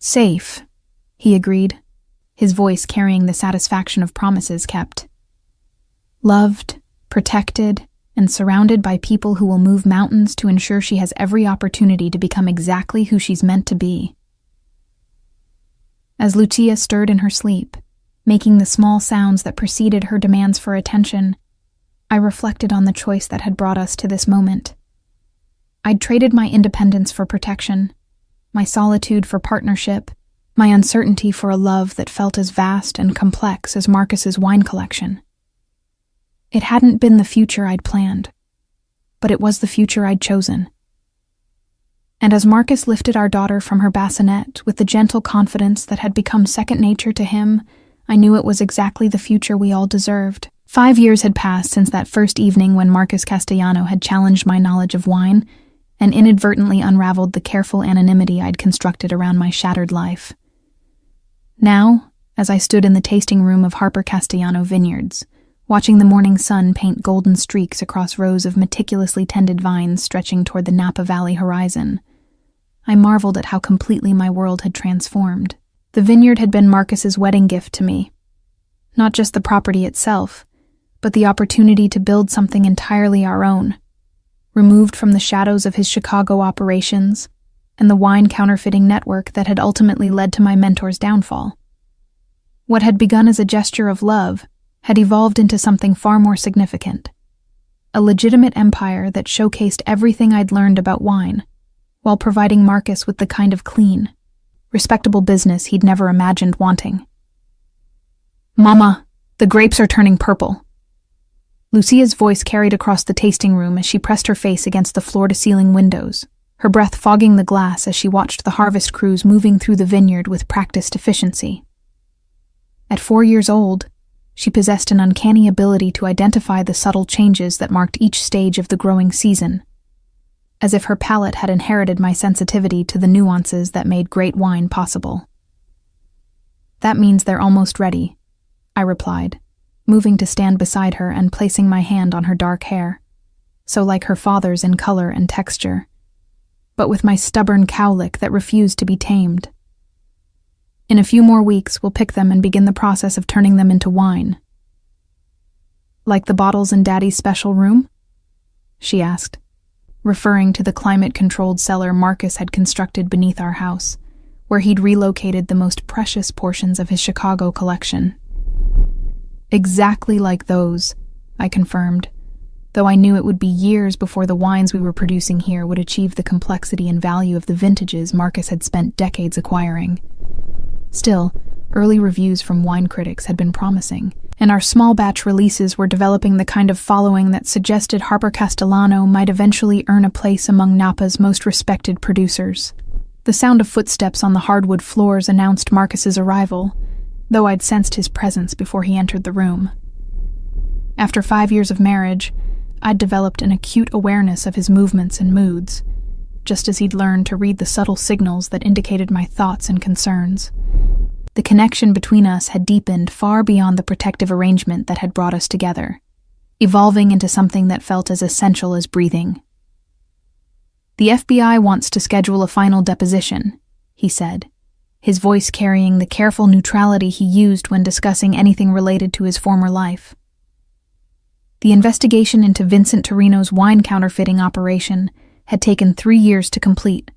"Safe," he agreed, his voice carrying the satisfaction of promises kept. "Loved, protected, and surrounded by people who will move mountains to ensure she has every opportunity to become exactly who she's meant to be." As Lucia stirred in her sleep, making the small sounds that preceded her demands for attention, I reflected on the choice that had brought us to this moment. I'd traded my independence for protection, my solitude for partnership, my uncertainty for a love that felt as vast and complex as Marcus's wine collection. It hadn't been the future I'd planned, but it was the future I'd chosen. And as Marcus lifted our daughter from her bassinet with the gentle confidence that had become second nature to him, I knew it was exactly the future we all deserved. 5 years had passed since that first evening when Marcus Castellano had challenged my knowledge of wine and inadvertently unraveled the careful anonymity I'd constructed around my shattered life. Now, as I stood in the tasting room of Harper Castellano Vineyards, watching the morning sun paint golden streaks across rows of meticulously tended vines stretching toward the Napa Valley horizon, I marveled at how completely my world had transformed. The vineyard had been Marcus's wedding gift to me. Not just the property itself, but the opportunity to build something entirely our own, removed from the shadows of his Chicago operations and the wine counterfeiting network that had ultimately led to my mentor's downfall. What had begun as a gesture of love had evolved into something far more significant. A legitimate empire that showcased everything I'd learned about wine, while providing Marcus with the kind of clean, respectable business he'd never imagined wanting. "Mama, the grapes are turning purple." Lucia's voice carried across the tasting room as she pressed her face against the floor-to-ceiling windows, her breath fogging the glass as she watched the harvest crews moving through the vineyard with practiced efficiency. At 4 years old, she possessed an uncanny ability to identify the subtle changes that marked each stage of the growing season, as if her palate had inherited my sensitivity to the nuances that made great wine possible. "That means they're almost ready," I replied, moving to stand beside her and placing my hand on her dark hair, so like her father's in color and texture, but with my stubborn cowlick that refused to be tamed. "In a few more weeks, we'll pick them and begin the process of turning them into wine." "Like the bottles in Daddy's special room?" she asked, referring to the climate-controlled cellar Marcus had constructed beneath our house, where he'd relocated the most precious portions of his Chicago collection. "Exactly like those," I confirmed, though I knew it would be years before the wines we were producing here would achieve the complexity and value of the vintages Marcus had spent decades acquiring. Still, early reviews from wine critics had been promising, and our small-batch releases were developing the kind of following that suggested Harper Castellano might eventually earn a place among Napa's most respected producers. The sound of footsteps on the hardwood floors announced Marcus's arrival, though I'd sensed his presence before he entered the room. After 5 years of marriage, I'd developed an acute awareness of his movements and moods, just as he'd learned to read the subtle signals that indicated my thoughts and concerns. The connection between us had deepened far beyond the protective arrangement that had brought us together, evolving into something that felt as essential as breathing. "The FBI wants to schedule a final deposition," he said, his voice carrying the careful neutrality he used when discussing anything related to his former life. The investigation into Vincent Torino's wine counterfeiting operation had taken 3 years to complete,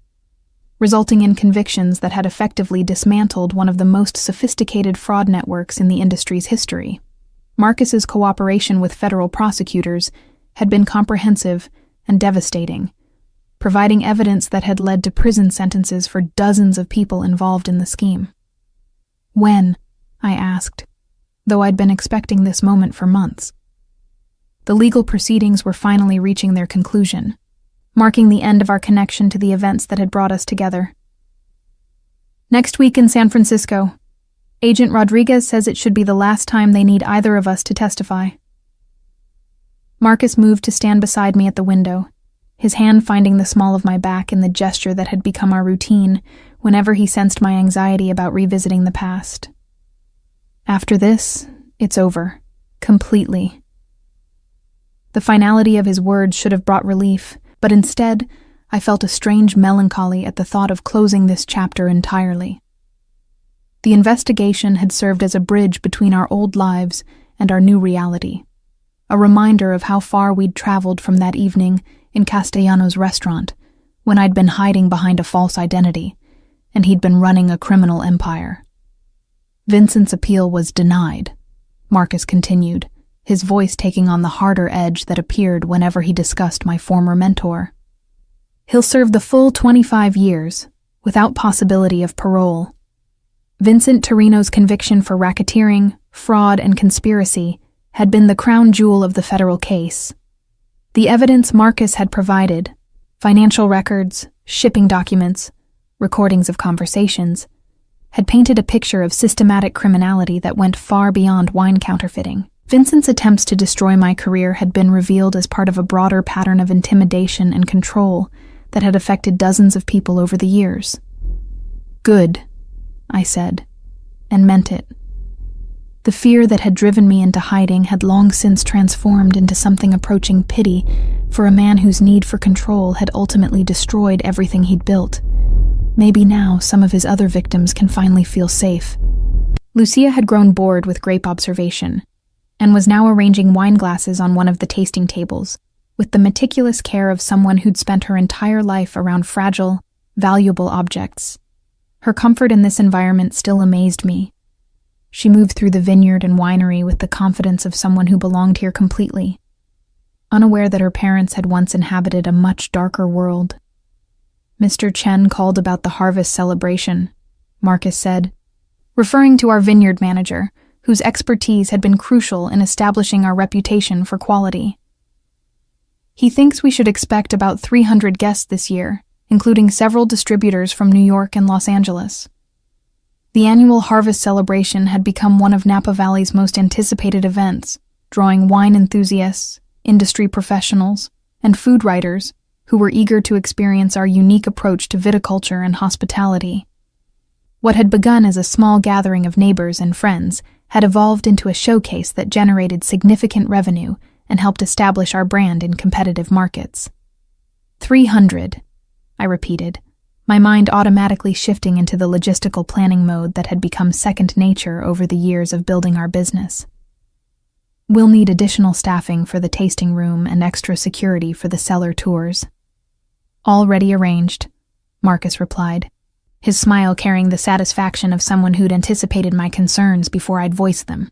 resulting in convictions that had effectively dismantled one of the most sophisticated fraud networks in the industry's history. Marcus's cooperation with federal prosecutors had been comprehensive and devastating, providing evidence that had led to prison sentences for dozens of people involved in the scheme. "When?" I asked, though I'd been expecting this moment for months. The legal proceedings were finally reaching their conclusion, marking the end of our connection to the events that had brought us together. "Next week in San Francisco. Agent Rodriguez says it should be the last time they need either of us to testify." Marcus moved to stand beside me at the window, his hand finding the small of my back in the gesture that had become our routine whenever he sensed my anxiety about revisiting the past. "After this, it's over. Completely." The finality of his words should have brought relief, but instead, I felt a strange melancholy at the thought of closing this chapter entirely. The investigation had served as a bridge between our old lives and our new reality, a reminder of how far we'd traveled from that evening in Castellano's restaurant, when I'd been hiding behind a false identity, and he'd been running a criminal empire. Vincent's appeal was denied, Marcus continued, his voice taking on the harder edge that appeared whenever he discussed my former mentor. "He'll serve the full 25 years, without possibility of parole. Vincent Torino's conviction for racketeering, fraud, and conspiracy had been the crown jewel of the federal case. The evidence Marcus had provided, financial records, shipping documents, recordings of conversations, had painted a picture of systematic criminality that went far beyond wine counterfeiting. Vincent's attempts to destroy my career had been revealed as part of a broader pattern of intimidation and control that had affected dozens of people over the years. "Good," I said, and meant it. The fear that had driven me into hiding had long since transformed into something approaching pity for a man whose need for control had ultimately destroyed everything he'd built. Maybe now some of his other victims can finally feel safe. Lucia had grown bored with grape observation, and was now arranging wine glasses on one of the tasting tables, with the meticulous care of someone who'd spent her entire life around fragile, valuable objects. Her comfort in this environment still amazed me. She moved through the vineyard and winery with the confidence of someone who belonged here completely, unaware that her parents had once inhabited a much darker world. Mr. Chen called about the harvest celebration, Marcus said, referring to our vineyard manager, whose expertise had been crucial in establishing our reputation for quality. He thinks we should expect about 300 guests this year, including several distributors from New York and Los Angeles. The annual harvest celebration had become one of Napa Valley's most anticipated events, drawing wine enthusiasts, industry professionals, and food writers who were eager to experience our unique approach to viticulture and hospitality. What had begun as a small gathering of neighbors and friends had evolved into a showcase that generated significant revenue and helped establish our brand in competitive markets. 300, I repeated, my mind automatically shifting into the logistical planning mode that had become second nature over the years of building our business. We'll need additional staffing for the tasting room and extra security for the cellar tours. Already arranged, Marcus replied, his smile carrying the satisfaction of someone who'd anticipated my concerns before I'd voiced them.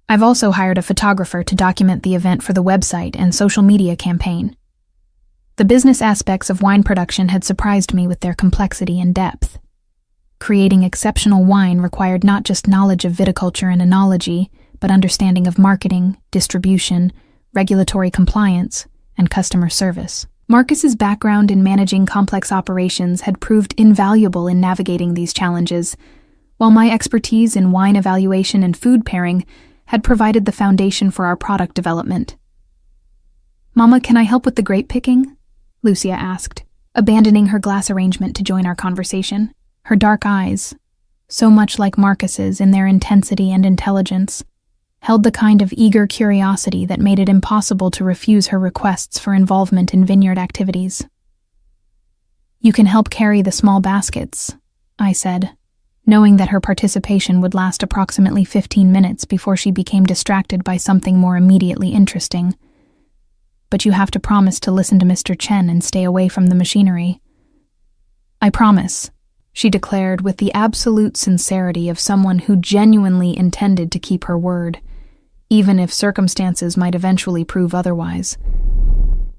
I've also hired a photographer to document the event for the website and social media campaign. The business aspects of wine production had surprised me with their complexity and depth. Creating exceptional wine required not just knowledge of viticulture and enology, but understanding of marketing, distribution, regulatory compliance, and customer service. Marcus's background in managing complex operations had proved invaluable in navigating these challenges, while my expertise in wine evaluation and food pairing had provided the foundation for our product development. "Mama, can I help with the grape picking?" Lucia asked, abandoning her glass arrangement to join our conversation. Her dark eyes, so much like Marcus's in their intensity and intelligence, held the kind of eager curiosity that made it impossible to refuse her requests for involvement in vineyard activities. "You can help carry the small baskets," I said, knowing that her participation would last approximately 15 minutes before she became distracted by something more immediately interesting. "But you have to promise to listen to Mr. Chen and stay away from the machinery." "I promise," she declared with the absolute sincerity of someone who genuinely intended to keep her word, even if circumstances might eventually prove otherwise.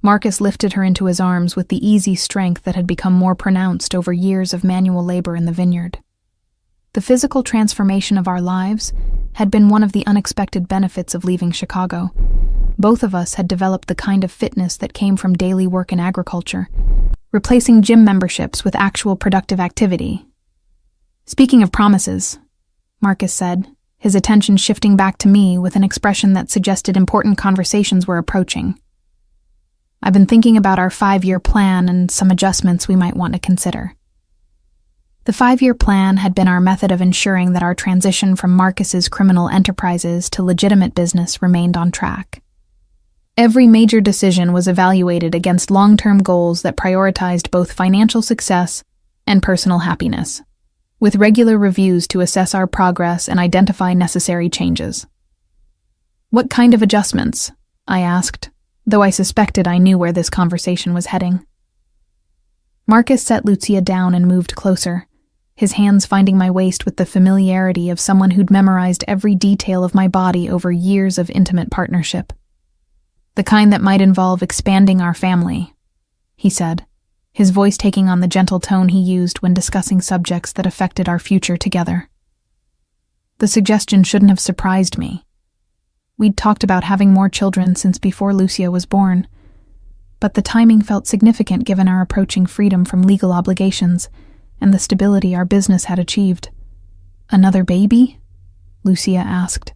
Marcus lifted her into his arms with the easy strength that had become more pronounced over years of manual labor in the vineyard. The physical transformation of our lives had been one of the unexpected benefits of leaving Chicago. Both of us had developed the kind of fitness that came from daily work in agriculture, replacing gym memberships with actual productive activity. "Speaking of promises," Marcus said, his attention shifting back to me with an expression that suggested important conversations were approaching. "I've been thinking about our 5-year plan and some adjustments we might want to consider." The 5-year plan had been our method of ensuring that our transition from Marcus's criminal enterprises to legitimate business remained on track. Every major decision was evaluated against long-term goals that prioritized both financial success and personal happiness, with regular reviews to assess our progress and identify necessary changes. "What kind of adjustments?" I asked, though I suspected I knew where this conversation was heading. Marcus set Lucia down and moved closer, his hands finding my waist with the familiarity of someone who'd memorized every detail of my body over years of intimate partnership. "The kind that might involve expanding our family," he said, his voice taking on the gentle tone he used when discussing subjects that affected our future together. The suggestion shouldn't have surprised me. We'd talked about having more children since before Lucia was born, but the timing felt significant given our approaching freedom from legal obligations and the stability our business had achieved. "Another baby?" Lucia asked,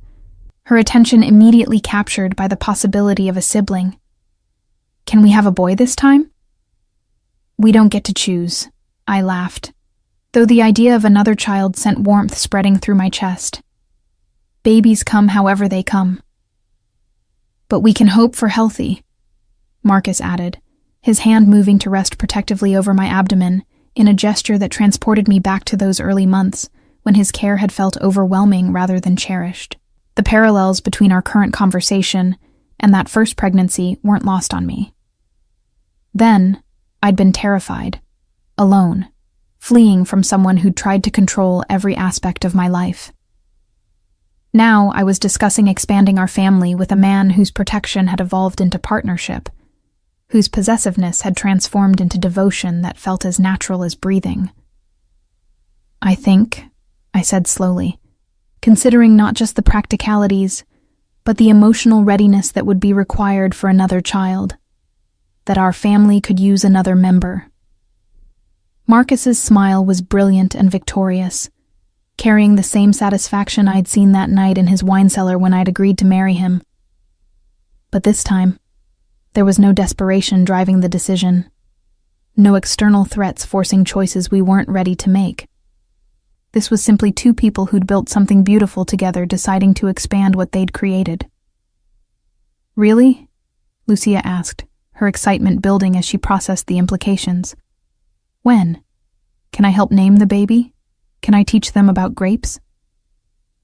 her attention immediately captured by the possibility of a sibling. "Can we have a boy this time?" "We don't get to choose," I laughed, though the idea of another child sent warmth spreading through my chest. "Babies come however they come." "But we can hope for healthy," Marcus added, his hand moving to rest protectively over my abdomen in a gesture that transported me back to those early months when his care had felt overwhelming rather than cherished. The parallels between our current conversation and that first pregnancy weren't lost on me. Then, I'd been terrified, alone, fleeing from someone who'd tried to control every aspect of my life. Now I was discussing expanding our family with a man whose protection had evolved into partnership, whose possessiveness had transformed into devotion that felt as natural as breathing. I think, I said slowly, considering not just the practicalities, but the emotional readiness that would be required for another child, that our family could use another member. Marcus's smile was brilliant and victorious, carrying the same satisfaction I'd seen that night in his wine cellar when I'd agreed to marry him. But this time, there was no desperation driving the decision, no external threats forcing choices we weren't ready to make. This was simply two people who'd built something beautiful together deciding to expand what they'd created. Really? Lucia asked, her excitement building as she processed the implications. When? Can I help name the baby? Can I teach them about grapes?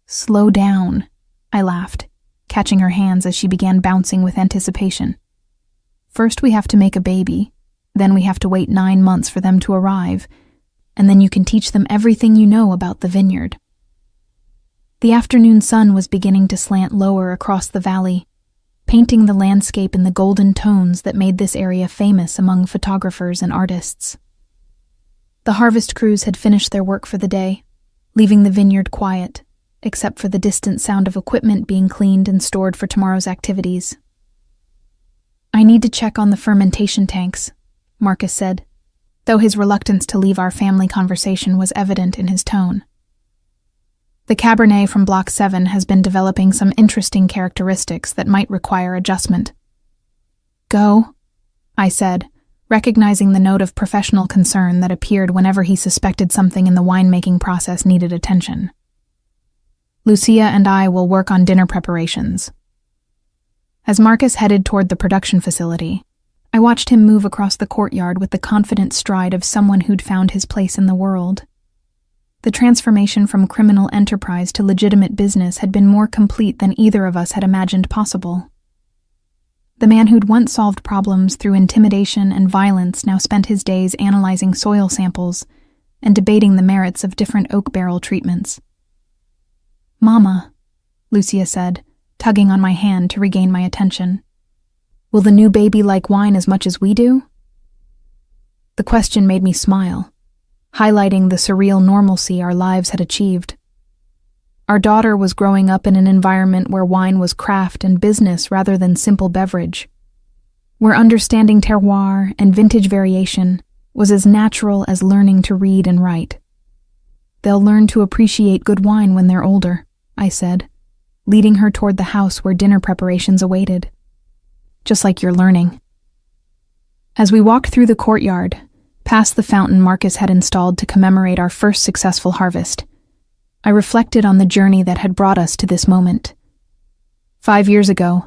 Slow down, I laughed, catching her hands as she began bouncing with anticipation. First we have to make a baby, then we have to wait 9 months for them to arrive, and then you can teach them everything you know about the vineyard. The afternoon sun was beginning to slant lower across the valley, painting the landscape in the golden tones that made this area famous among photographers and artists. The harvest crews had finished their work for the day, leaving the vineyard quiet, except for the distant sound of equipment being cleaned and stored for tomorrow's activities. I need to check on the fermentation tanks, Marcus said, though his reluctance to leave our family conversation was evident in his tone. The Cabernet from Block 7 has been developing some interesting characteristics that might require adjustment. Go, I said, recognizing the note of professional concern that appeared whenever he suspected something in the winemaking process needed attention. Lucia and I will work on dinner preparations. As Marcus headed toward the production facility, I watched him move across the courtyard with the confident stride of someone who'd found his place in the world. The transformation from criminal enterprise to legitimate business had been more complete than either of us had imagined possible. The man who'd once solved problems through intimidation and violence now spent his days analyzing soil samples and debating the merits of different oak barrel treatments. "Mama," Lucia said, tugging on my hand to regain my attention. "Will the new baby like wine as much as we do?" The question made me smile, highlighting the surreal normalcy our lives had achieved. Our daughter was growing up in an environment where wine was craft and business rather than simple beverage, where understanding terroir and vintage variation was as natural as learning to read and write. "They'll learn to appreciate good wine when they're older," I said, leading her toward the house where dinner preparations awaited. "Just like you're learning." As we walked through the courtyard, past the fountain Marcus had installed to commemorate our first successful harvest, I reflected on the journey that had brought us to this moment. 5 years ago,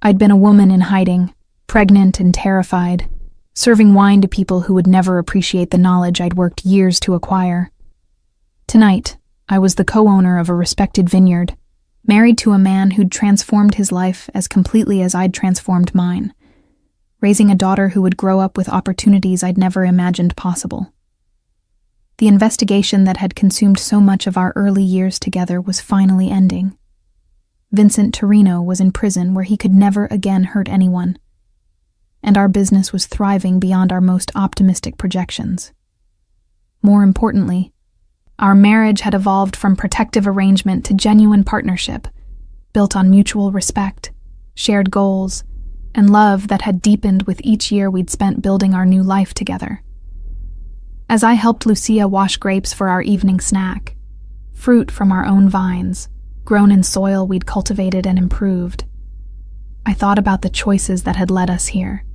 I'd been a woman in hiding, pregnant and terrified, serving wine to people who would never appreciate the knowledge I'd worked years to acquire. Tonight, I was the co-owner of a respected vineyard, married to a man who'd transformed his life as completely as I'd transformed mine, raising a daughter who would grow up with opportunities I'd never imagined possible. The investigation that had consumed so much of our early years together was finally ending. Vincent Torino was in prison where he could never again hurt anyone, and our business was thriving beyond our most optimistic projections. More importantly, our marriage had evolved from protective arrangement to genuine partnership, built on mutual respect, shared goals, and love that had deepened with each year we'd spent building our new life together. As I helped Lucia wash grapes for our evening snack, fruit from our own vines, grown in soil we'd cultivated and improved, I thought about the choices that had led us here.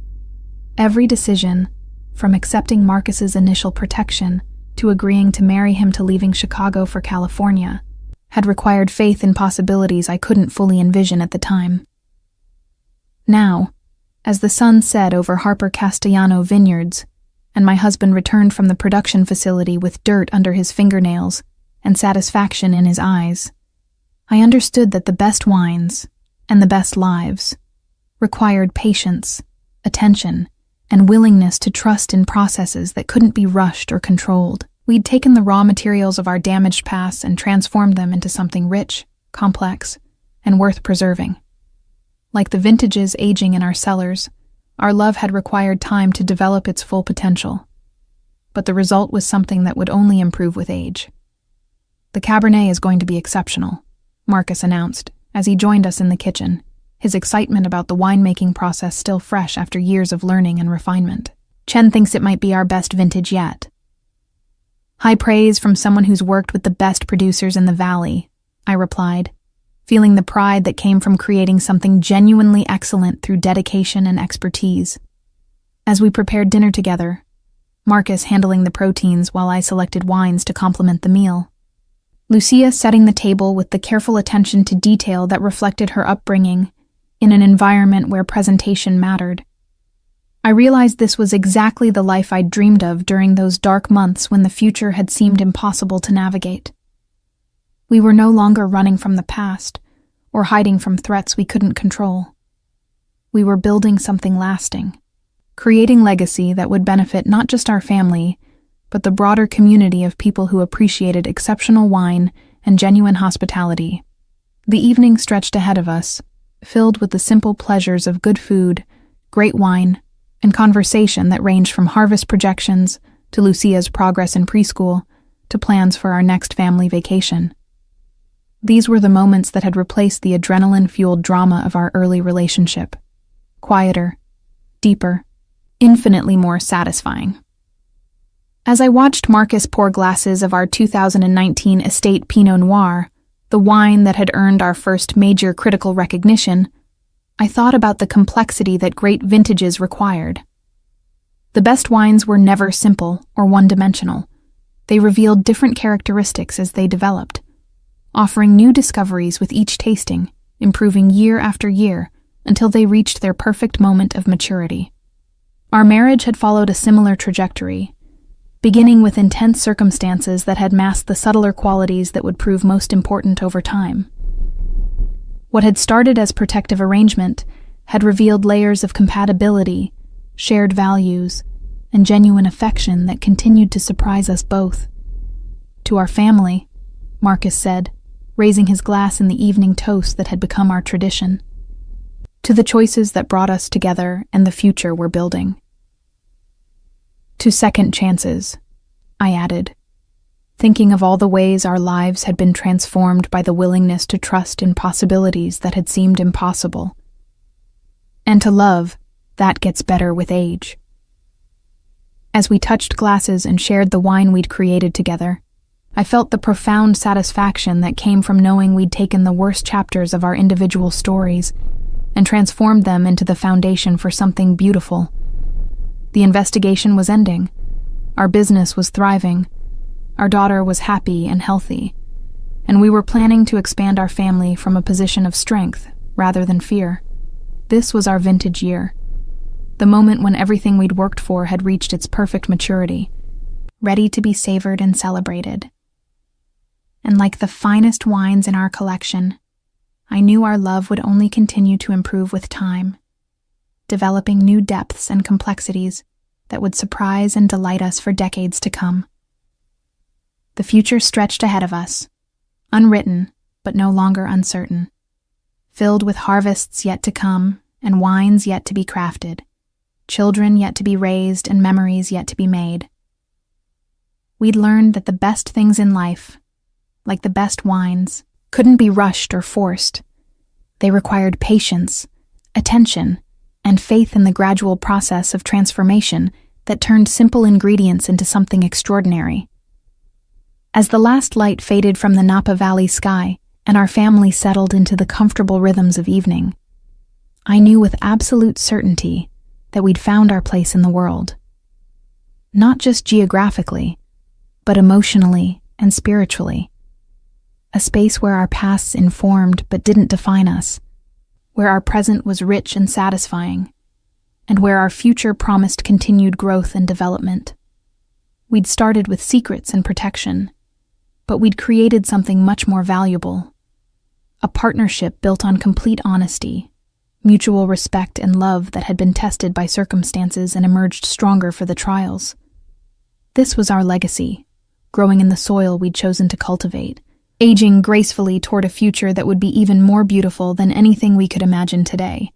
Every decision, from accepting Marcus's initial protection to agreeing to marry him to leaving Chicago for California, had required faith in possibilities I couldn't fully envision at the time. Now, as the sun set over Harper Castellano vineyards, and my husband returned from the production facility with dirt under his fingernails and satisfaction in his eyes, I understood that the best wines and the best lives required patience, attention, and willingness to trust in processes that couldn't be rushed or controlled. We'd taken the raw materials of our damaged past and transformed them into something rich, complex, and worth preserving. Like the vintages aging in our cellars, Our love had required time to develop its full potential, but the result was something that would only improve with age. "The Cabernet is going to be exceptional," Marcus announced as he joined us in the kitchen, his excitement about the winemaking process still fresh after years of learning and refinement. "Chen thinks it might be our best vintage yet." "High praise from someone who's worked with the best producers in the valley," I replied, feeling the pride that came from creating something genuinely excellent through dedication and expertise. As we prepared dinner together, Marcus handling the proteins while I selected wines to complement the meal, Lucia setting the table with the careful attention to detail that reflected her upbringing in an environment where presentation mattered. I realized this was exactly the life I'd dreamed of during those dark months when the future had seemed impossible to navigate. We were no longer running from the past or hiding from threats we couldn't control. We were building something lasting, creating legacy that would benefit not just our family, but the broader community of people who appreciated exceptional wine and genuine hospitality. The evening stretched ahead of us, filled with the simple pleasures of good food, great wine, and conversation that ranged from harvest projections to Lucia's progress in preschool to plans for our next family vacation. These were the moments that had replaced the adrenaline-fueled drama of our early relationship. Quieter, deeper, infinitely more satisfying. As I watched Marcus pour glasses of our 2019 Estate Pinot Noir, the wine that had earned our first major critical recognition, I thought about the complexity that great vintages required. The best wines were never simple or one-dimensional. They revealed different characteristics as they developed, offering new discoveries with each tasting, improving year after year until they reached their perfect moment of maturity. Our marriage had followed a similar trajectory, beginning with intense circumstances that had masked the subtler qualities that would prove most important over time. What had started as protective arrangement had revealed layers of compatibility, shared values, and genuine affection that continued to surprise us both. "To our family," Marcus said, raising his glass in the evening toast that had become our tradition. "To the choices that brought us together and the future we're building." "To second chances," I added, thinking of all the ways our lives had been transformed by the willingness to trust in possibilities that had seemed impossible. "And to love, that gets better with age." As we touched glasses and shared the wine we'd created together, I felt the profound satisfaction that came from knowing we'd taken the worst chapters of our individual stories and transformed them into the foundation for something beautiful. The investigation was ending. Our business was thriving. Our daughter was happy and healthy. And we were planning to expand our family from a position of strength rather than fear. This was our vintage year. The moment when everything we'd worked for had reached its perfect maturity, ready to be savored and celebrated. And like the finest wines in our collection, I knew our love would only continue to improve with time, developing new depths and complexities that would surprise and delight us for decades to come. The future stretched ahead of us, unwritten but no longer uncertain, filled with harvests yet to come and wines yet to be crafted, children yet to be raised and memories yet to be made. We'd learned that the best things in life, like the best wines, couldn't be rushed or forced. They required patience, attention, and faith in the gradual process of transformation that turned simple ingredients into something extraordinary. As the last light faded from the Napa Valley sky and our family settled into the comfortable rhythms of evening, I knew with absolute certainty that we'd found our place in the world. Not just geographically, but emotionally and spiritually. A space where our pasts informed but didn't define us, where our present was rich and satisfying, and where our future promised continued growth and development. We'd started with secrets and protection, but we'd created something much more valuable. A partnership built on complete honesty, mutual respect and love that had been tested by circumstances and emerged stronger for the trials. This was our legacy, growing in the soil we'd chosen to cultivate, aging gracefully toward a future that would be even more beautiful than anything we could imagine today.